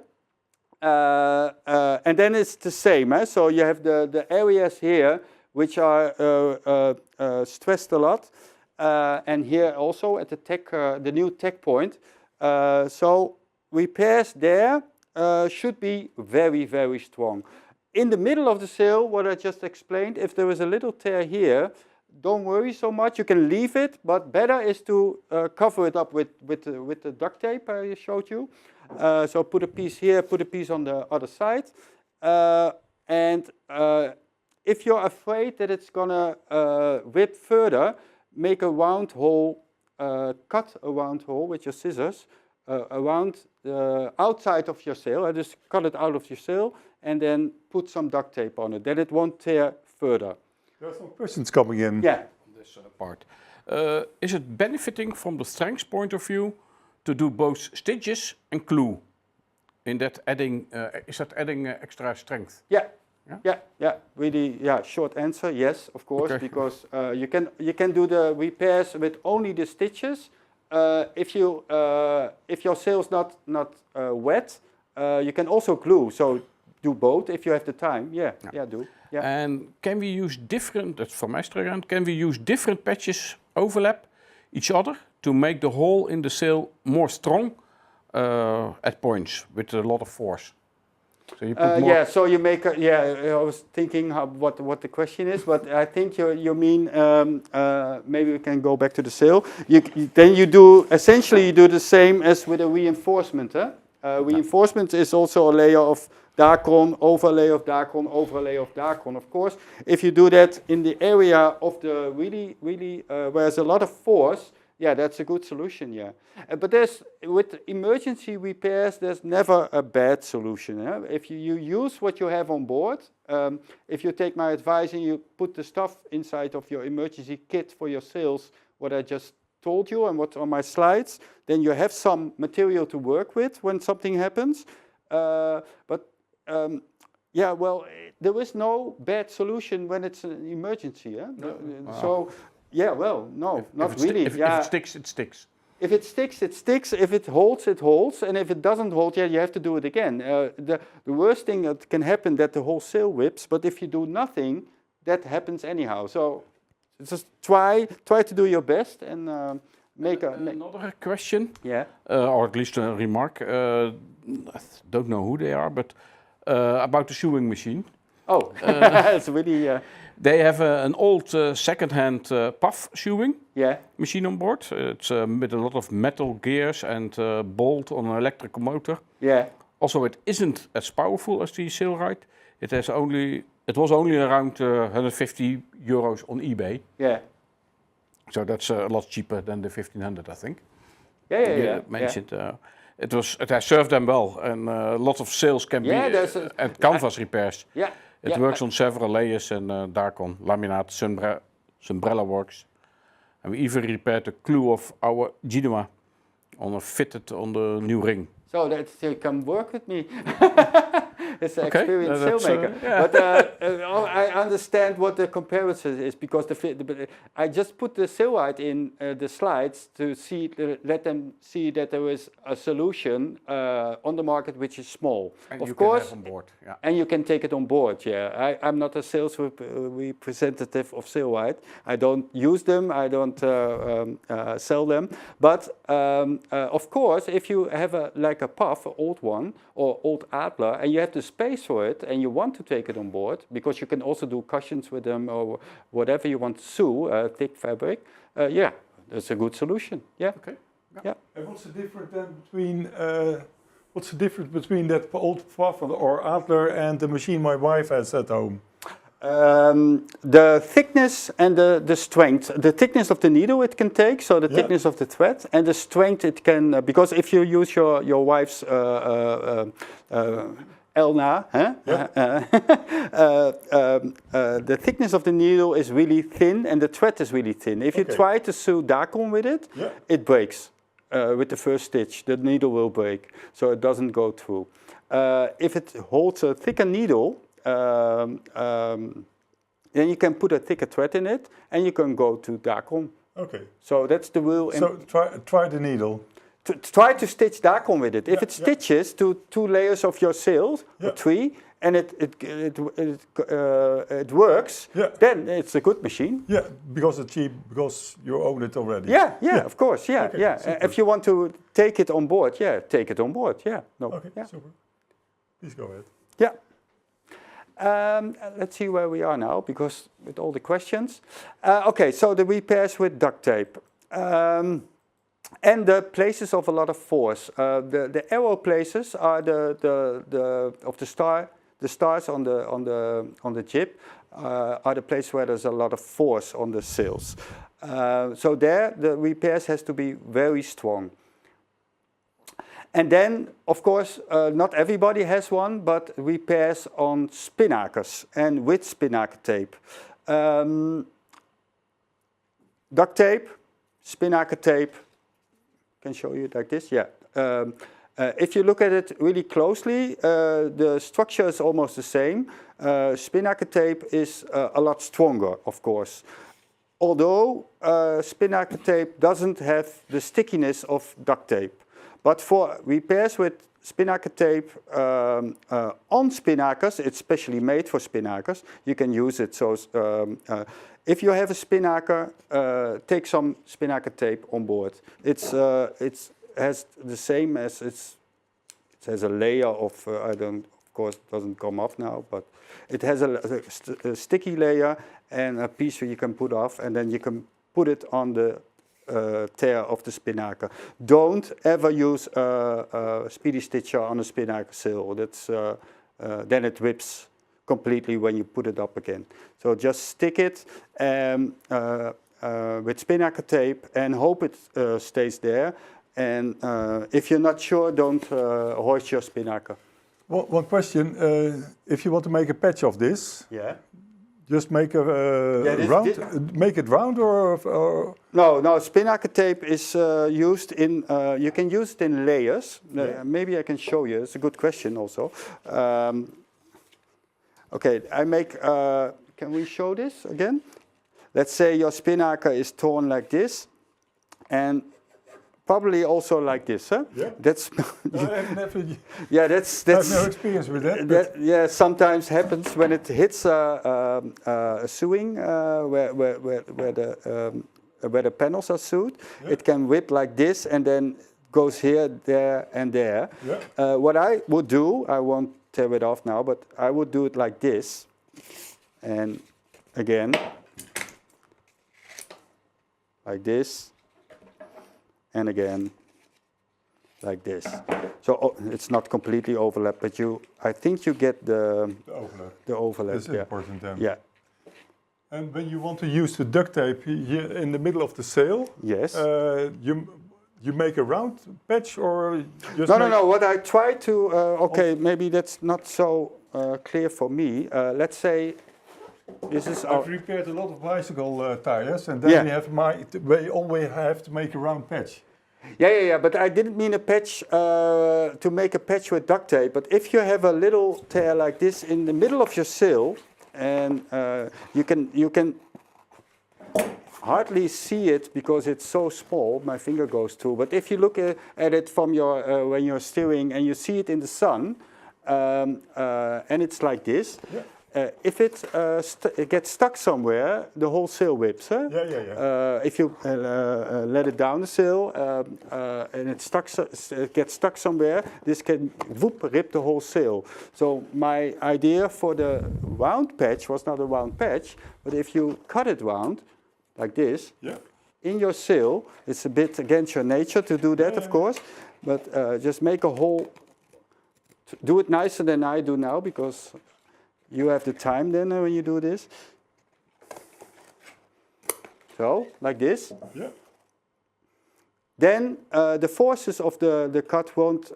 And then it's the same. So you have the areas here which are stressed a lot, and here also at the new tech point. So repairs there should be very, very strong. In the middle of the sail, what I just explained, if there is a little tear here, don't worry so much. You can leave it, but better is to cover it up with the duct tape I showed you. So put a piece here, put a piece on the other side, and if you're afraid that it's gonna rip further, make a round hole, cut a round hole with your scissors around the outside of your sail. Just cut it out of your sail and then put some duct tape on it. Then it won't tear further. There are some questions coming in. Yeah. On this part. Is it benefiting from the strength point of view to do both stitches and glue? In that adding, is that adding extra strength? Yeah. Yeah. Really, short answer, yes, of course, okay. Because you can do the repairs with only the stitches. If your sail's not wet, you can also glue. So do both if you have the time. Yeah, do. Yeah. And can we use different? That's from Esther again. Can we use different patches overlap each other to make the hole in the sail more strong at points with a lot of force? So you put more. So you make. I was thinking what the question is, but I think you mean maybe we can go back to the sail. Then you do the same as with a reinforcement. Reinforcement is also a layer of Dacron, overlay of Dacron, overlay of Dacron. Of course, if you do that in the area of the really where there's a lot of force, that's a good solution. But with emergency repairs, there's never a bad solution. If you use what you have on board, if you take my advice and you put the stuff inside of your emergency kit for your sails, what I just told you and what's on my slides, then you have some material to work with when something happens. There is no bad solution when it's an emergency. So, not really. If it sticks, it sticks. If it sticks, it sticks. If it holds, it holds. And if it doesn't hold, you have to do it again. The worst thing that can happen that the whole sail rips, but if you do nothing, that happens anyhow. So just try to do your best and make another question. Yeah. Or at least a remark. I don't know who they are, but about the sewing machine. Oh, it's really. They have an old second-hand puff sewing machine on board. It's with a lot of metal gears and bolt on an electrical motor. Yeah. Also, it isn't as powerful as the Sailrite. It was only around 150 euros on eBay. Yeah. So that's a lot cheaper than the 1500, I think. Yeah. Mentioned. It has served them well, and lots of sales can be and canvas repairs. Yeah. It works on several layers and Dacron, laminate, Sunbrella works. And we even repaired the clue of our Genoa fitted on the new ring. So that you can work with me. It's an okay. experienced sailmaker. But I understand what the comparison is because I just put the Sailrite in the slides to let them see that there is a solution on the market which is small. And of you course, can have on board. Yeah. And you can take it on board. I'm not a sales representative of Sailrite. I don't use them. I don't sell them. But of course, if you have like a puff, an old one or old Adler, and you have the space for it, and you want to take it on board, because you can also do cushions with them or whatever you want to sew, thick fabric. That's a good solution. Yeah. Okay. Yeah. And what's the difference then between that old puff or Adler and the machine my wife has at home? The thickness and the strength. The thickness of the needle it can take, so the thickness of the thread, and the strength it can, because if you use your wife's Elna, the thickness of the needle is really thin and the thread is really thin. If you try to sew Dacron with it, it breaks with the first stitch. The needle will break, so it doesn't go through. If it holds a thicker needle, then you can put a thicker thread in it, and you can go to Dacron. Okay. So that's the rule. So try the needle. try to stitch Dacon with it. If it yeah. stitches to 2 layers of your sail, Yeah. or 3, and it works, Yeah. then it's a good machine. Yeah, because it's cheap, because you own it already. Yeah, of course, yeah, Okay, yeah. super. If you want to take it on board, yeah, take it on board, yeah. No, Okay, yeah. super. Please go ahead. Yeah. Let's see where we are now, because with all the questions. Okay, so the repairs with duct tape. And the places of a lot of force. The arrow places are the stars on the jib are the place where there's a lot of force on the sails. So there, the repairs has to be very strong. And then, of course, not everybody has one, but repairs on spinakers and with spinaker tape. Duct tape, spinaker tape. Can show you it like this, yeah. If you look at it really closely, the structure is almost the same. Spinaker tape is a lot stronger, of course. Although spinaker tape doesn't have the stickiness of duct tape. But for repairs with spinaker tape on spinakers, it's specially made for spinakers, you can use it. So if you have a spinaker, take some spinaker tape on board. It has the same as it has a layer of of course it doesn't come off now, but it has a sticky layer and a piece where you can put off, and then you can put it on the tear of the spinaker. Don't ever use a speedy stitcher on a spinaker sail. That's then it rips completely when you put it up again. So just stick it with spinaker tape and hope it stays there. And if you're not sure, don't hoist your spinaker. One question, if you want to make a patch of this, Yeah. just make a round, make it round or? No, spinaker tape is used in, you can use it in layers. Yeah. Maybe I can show you, it's a good question also. Okay, I make, can we show this again? Let's say your spinaker is torn like this, and probably also like this, huh? Yeah. That's yeah, that's I have no experience with that. yeah, sometimes happens when it hits a sewing where the panels are sewed. Yeah. It can whip like this and then goes here, there, and there. Yeah. What I would do, I won't tear it off now, but I would do it like this, and again, like this. And again, like this. So it's not completely overlap, but I think you get the overlap. That's important then. Yeah. And when you want to use the duct tape here in the middle of the sail, yes, you make a round patch or just no. What I try to okay, maybe that's not so clear for me. Let's say. I've repaired a lot of bicycle tires, and then we always have to make a round patch. Yeah. But I didn't mean a patch to make a patch with duct tape. But if you have a little tear like this in the middle of your sail, and you can hardly see it because it's so small, my finger goes through. But if you look at it from your when you're steering and you see it in the sun, and it's like this. Yeah. If it gets stuck somewhere, the whole sail whips. Huh? Yeah. If you let it down the sail and it gets stuck somewhere, this can rip the whole sail. So my idea for the round patch was not a round patch, but if you cut it round, like this, in your sail, it's a bit against your nature to do that, of course, but just make a hole. Do it nicer than I do now, because you have the time then when you do this. So, like this. Yeah. Then the forces of the cut won't,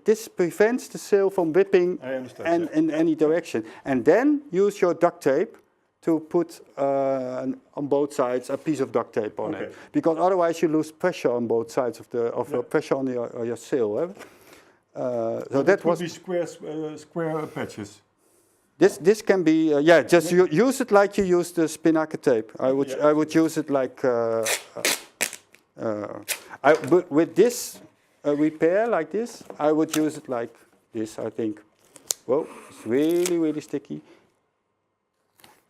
this prevents the sail from whipping in any direction. And then use your duct tape to put on both sides a piece of duct tape on it. Because otherwise you lose pressure on both sides of the pressure on your sail. Eh? So that was square patches. This can be just use it like you use the spinaker tape. I would use it like But with this repair like this, I would use it like this, I think. Whoa, it's really, really sticky.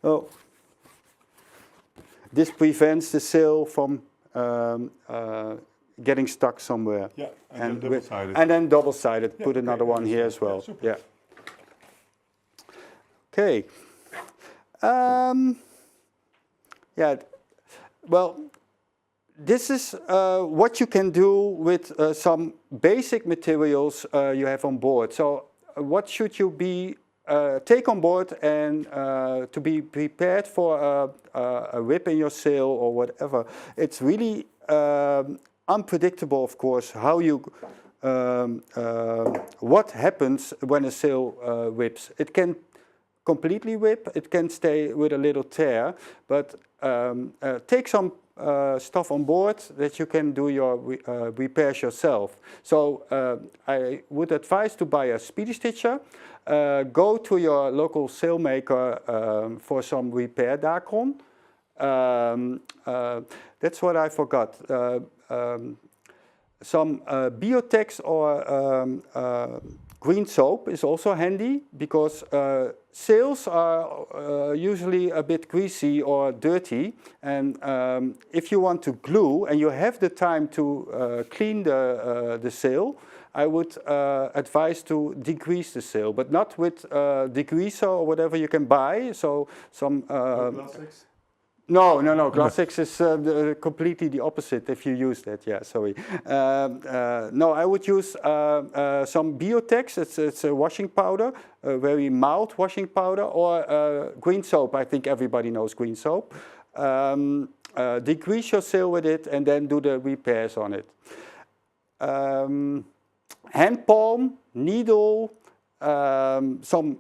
Oh, this prevents the sail from getting stuck somewhere. Yeah, and then double-sided. And then double-sided. Yeah, Put another one here as well. Yeah, Okay. Yeah. Well, this is what you can do with some basic materials you have on board. So, what should you be take on board and to be prepared for a rip in your sail or whatever? It's really unpredictable, of course, how you what happens when a sail rips. It can completely rip, it can stay with a little tear, but take some stuff on board that you can do your repairs yourself. So I would advise to buy a speedy stitcher. Go to your local sailmaker for some repair dacron. That's what I forgot. Some Biotex or green soap is also handy because sails are usually a bit greasy or dirty, and if you want to glue and you have the time to clean the sail, I would advise to degrease the sail, but not with degreaser or whatever you can buy. So some Glassix? No, Glassix is completely the opposite if you use that, yeah, sorry. No, I would use some Biotex, it's a washing powder, a very mild washing powder, or green soap, I think everybody knows green soap. Degrease your sail with it and then do the repairs on it. Hand palm, needle, some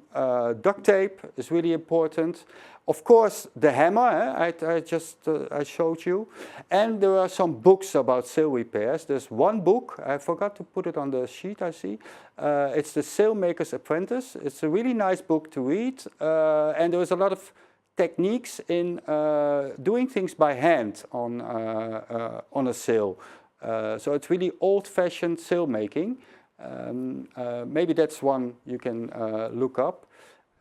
duct tape is really important. Of course, the hammer, I showed you. And there are some books about sail repairs. There's one book, I forgot to put it on the sheet, I see. It's the Sailmaker's Apprentice. It's a really nice book to read. And there's a lot of techniques in doing things by hand on a sail. So it's really old-fashioned sail making. Maybe that's one you can look up.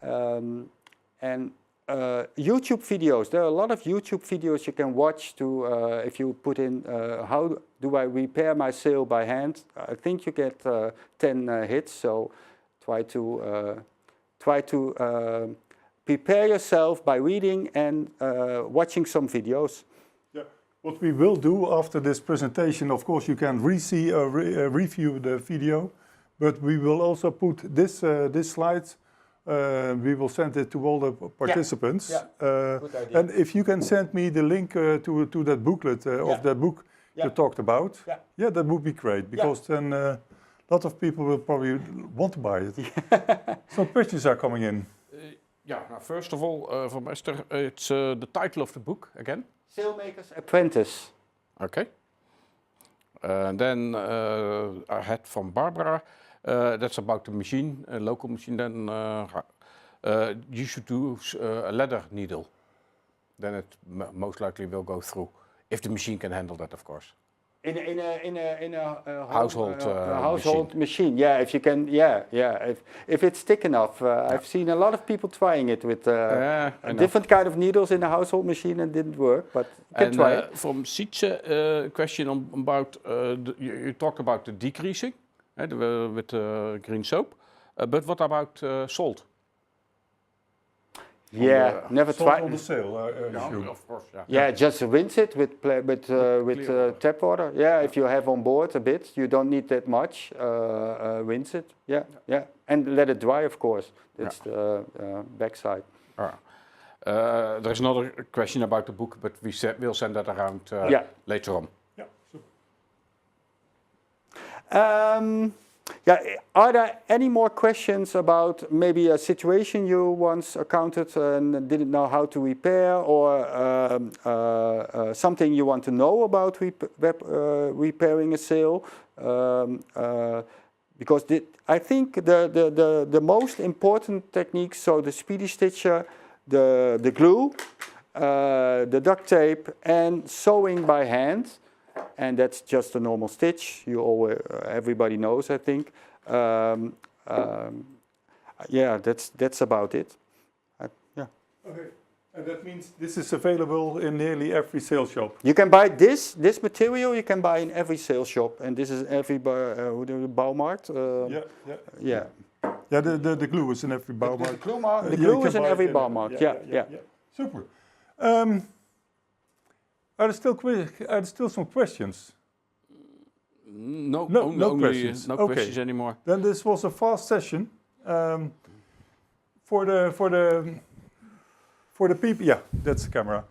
And YouTube videos. There are a lot of YouTube videos you can watch to if you put in how do I repair my sail by hand. I think you get 10 hits. So try to prepare yourself by reading and watching some videos. Yeah. What we will do after this presentation, of course, you can review the video, but we will also put this slides. We will send it to all the participants. Yeah. Good idea. And if you can send me the link to that booklet of that book you talked about, that would be great, because then a lot of people will probably want to buy it. Some questions are coming in. Now first of all, from Esther, it's the title of the book again. Sailmaker's Apprentice. Okay. And then I had from Barbara. That's about the machine, a local machine. Then you should use a leather needle. Then it most likely will go through, if the machine can handle that, of course. In a household machine. Yeah, if you can. If it's thick enough. I've seen a lot of people trying it with different kind of needles in a household machine and didn't work. But you can try it. From Sietse, question about you talked about the degreasing. With green soap, but what about salt? Never tried. On the sail, of course. Just rinse it with tap water. If you have on board a bit, you don't need that much. Rinse it. And let it dry, of course. That's the backside. There's another question about the book, but we'll send that around later on. Are there any more questions about maybe a situation you once encountered and didn't know how to repair, or something you want to know about repairing a sail? Because I think the most important techniques, so the speedy stitcher, the glue, the duct tape, and sewing by hand. and that's just a normal stitch. You always, everybody knows, I think. Yeah, that's about it. Yeah. Okay, and that means this is available in nearly every sales shop. You can buy this material. You can buy in every sales shop, and this is every Baumarkt. Yeah. Yeah, the glue is in every Baumarkt. The glue is in every Baumarkt. Yeah. Super. Are there still some questions? No questions. No Okay. questions anymore. Then this was a fast session. For the people, yeah, that's the camera.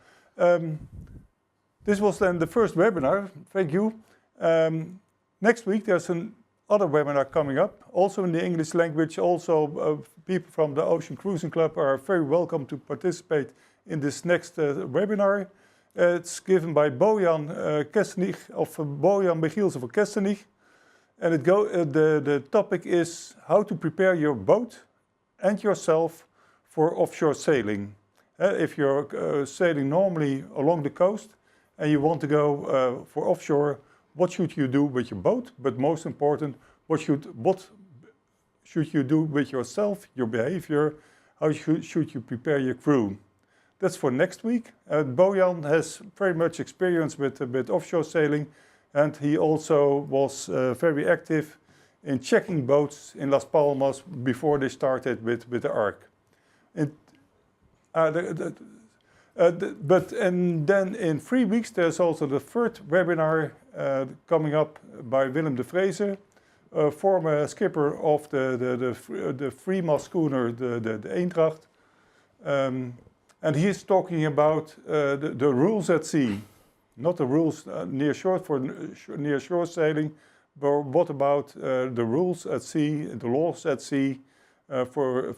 This was then the first webinar. Thank you. Next week there's another webinar coming up, also in the English language. Also, people from the Ocean Cruising Club are very welcome to participate in this next webinar. It's given by Bojan Kessenich of Bojan Michielsen van Kessenich. And the topic is how to prepare your boat and yourself for offshore sailing. If you're sailing normally along the coast and you want to go for offshore, what should you do with your boat? But most important, what should you do with yourself, your behavior? How should you prepare your crew? That's for next week. Bojan has very much experience with offshore sailing, and he also was very active in checking boats in Las Palmas before they started with the ARC. And then in 3 weeks there's also the third webinar coming up by Willem de Vreese, former skipper of the three-mast schooner, the Eendracht. And he is talking about the rules at sea, not the rules near shore for near shore sailing, but what about the rules at sea, the laws at sea for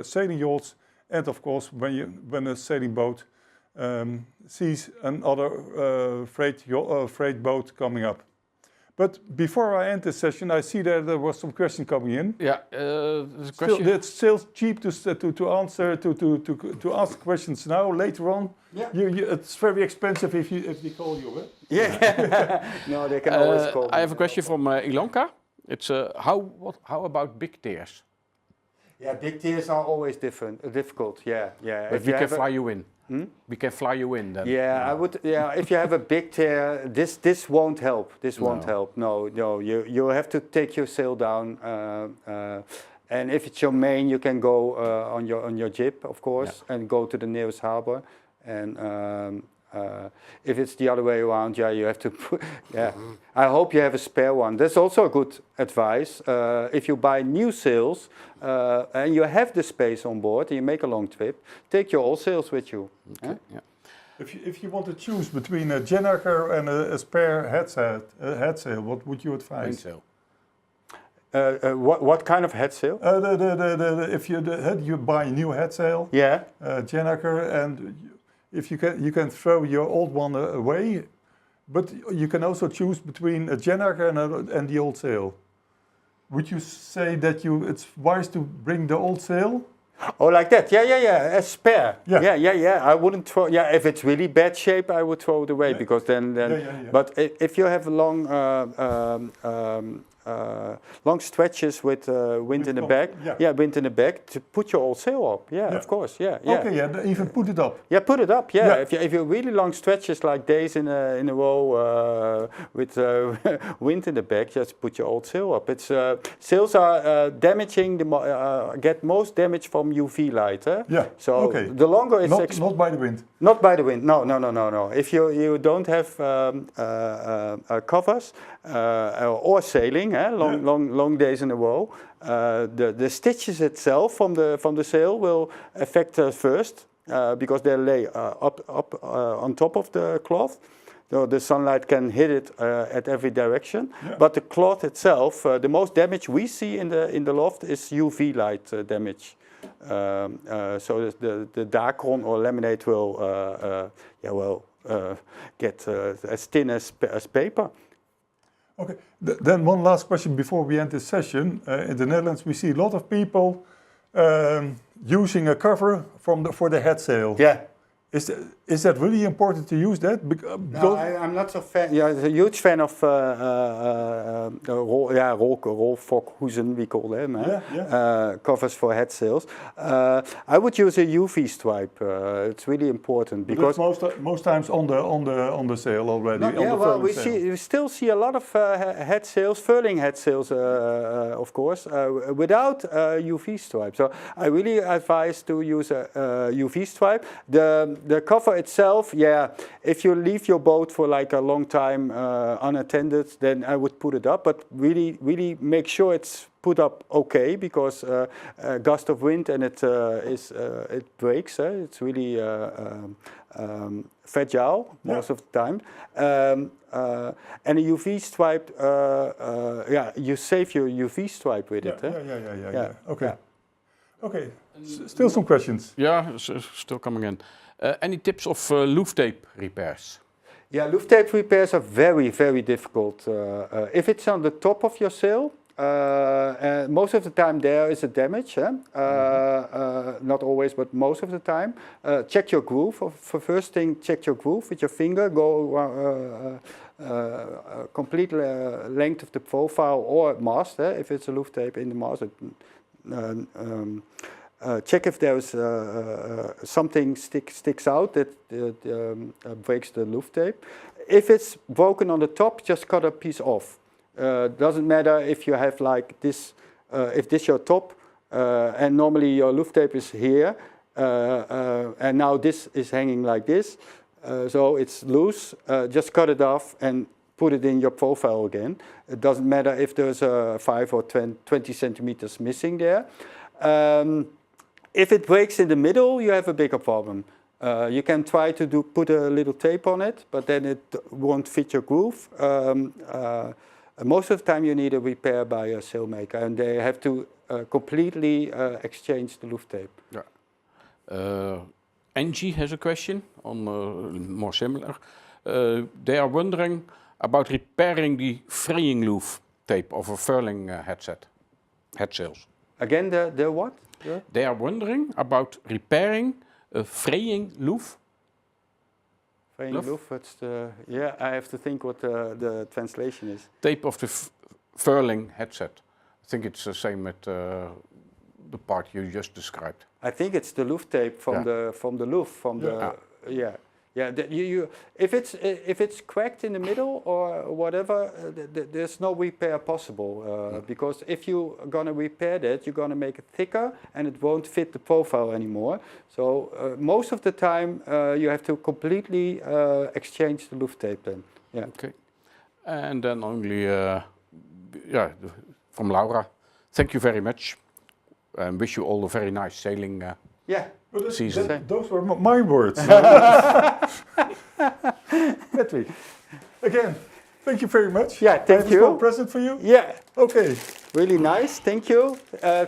sailing yachts, and of course when a sailing boat sees another freight boat coming up. But before I end this session, I see that there was some question coming in. Yeah, the question. It's still cheap to answer to ask questions now. Later on, Yeah. It's very expensive if they call you. Huh? Yeah. No, they can always call. I have a question from Ilonka. It's how about big tears? Yeah, big tears are always difficult. Yeah. But we can fly you in. We can fly you in then. Yeah, I would. Yeah, if you have a big tear, this won't help. This won't help. No. You have to take your sail down. And if it's your main, you can go on your jib, of course, and go to the nearest harbor. And if it's the other way around, yeah, you have to. I hope you have a spare one. That's also a good advice. If you buy new sails and you have the space on board, and you make a long trip, take your old sails with you. Okay. Yeah. If you want to choose between a gennaker and a spare head sail, what would you advise? Mainsail. What kind of head sail? If you buy a new head sail, gennaker, and if you can throw your old one away, but you can also choose between a gennaker and the old sail. Would you say that it's wise to bring the old sail? Oh, like that? Yeah. A spare. Yeah. I wouldn't throw. Yeah, if it's really bad shape, I would throw it away because then. But if you have long stretches with wind in the back, wind in the back, to put your old sail up. Yeah, of course. Yeah. Okay, even put it up. Yeah, put it up. Yeah. If you really long stretches like days in a row with wind in the back, just put your old sail up. It's sails are damaging. Get most damage from UV light. Yeah. So the longer it's not by the wind. Not by the wind. No. If you don't have covers or sailing, long days in a row, the stitches itself from the sail will affect first because they lay up on top of the cloth. So the sunlight can hit it at every direction, but the cloth itself, the most damage we see in the loft is UV light damage. So the Dacron or laminate will get as thin as paper. Okay, then one last question before we end this session. In the Netherlands, we see a lot of people using a cover for the head sail. Yeah. Is that really important to use that? No, Because I'm not so fan. Yeah, I'm a huge fan of rollforkhoezen, we call them. Covers for head sails. I would use a UV stripe. It's really important because most times on the sail already. no, on yeah, the well, furling we still see a lot of head sails, furling head sails, of course, without UV stripe. So I really advise to use a UV stripe. The cover itself, yeah, if you leave your boat for like a long time unattended, then I would put it up, but really make sure it's put up okay, because a gust of wind and it breaks. It's really fragile most of the time. And a UV stripe, yeah, you save your UV stripe with it. Yeah. Okay. Okay. Still some questions. Yeah, still coming in. Any tips of loof tape repairs? Yeah, loof tape repairs are very difficult. If it's on the top of your sail, most of the time there is a damage. Not always, but most of the time. Check your groove. For first thing, check your groove with your finger. Go complete length of the profile or mast. If it's a loof tape in the mast. Check if there's something sticks out that breaks the loof tape. If it's broken on the top, just cut a piece off. Doesn't matter if you have like this, if this your top, and normally your loof tape is here, and now this is hanging like this, so it's loose. Just cut it off and put it in your profile again. It doesn't matter if there's 5 or 20 centimeters missing there. If it breaks in the middle, you have a bigger problem. You can try to put a little tape on it, but then it won't fit your groove. Most of the time you need a repair by a sailmaker, and they have to completely exchange the loof tape. Yeah. Angie has a question on more similar. They are wondering about repairing the fraying loof tape of a furling head sails. Again, the what? Yeah. They are wondering about repairing a fraying loof. Fraying loof, what's the... Yeah, I have to think what the translation is. Tape of the furling headset. I think it's the same with the part you just described. I think it's the loof tape from the loof, if it's cracked in the middle or whatever, there's no repair possible, because if you're gonna repair that, you're gonna make it thicker and it won't fit the profile anymore. So most of the time you have to completely exchange the loof tape then. Yeah. Okay. And then only from Laura. Thank you very much, and wish you all a very nice sailing season. Those were my words. Patrick, again, thank you very much. Yeah, thank you. I have a small present for you. Yeah. Okay. Really nice. Thank you.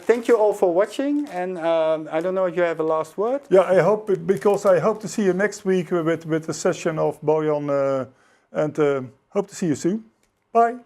Thank you all for watching. And I don't know if you have a last word. Yeah, I hope because I hope to see you next week with a session of Bojan, and hope to see you soon. Bye.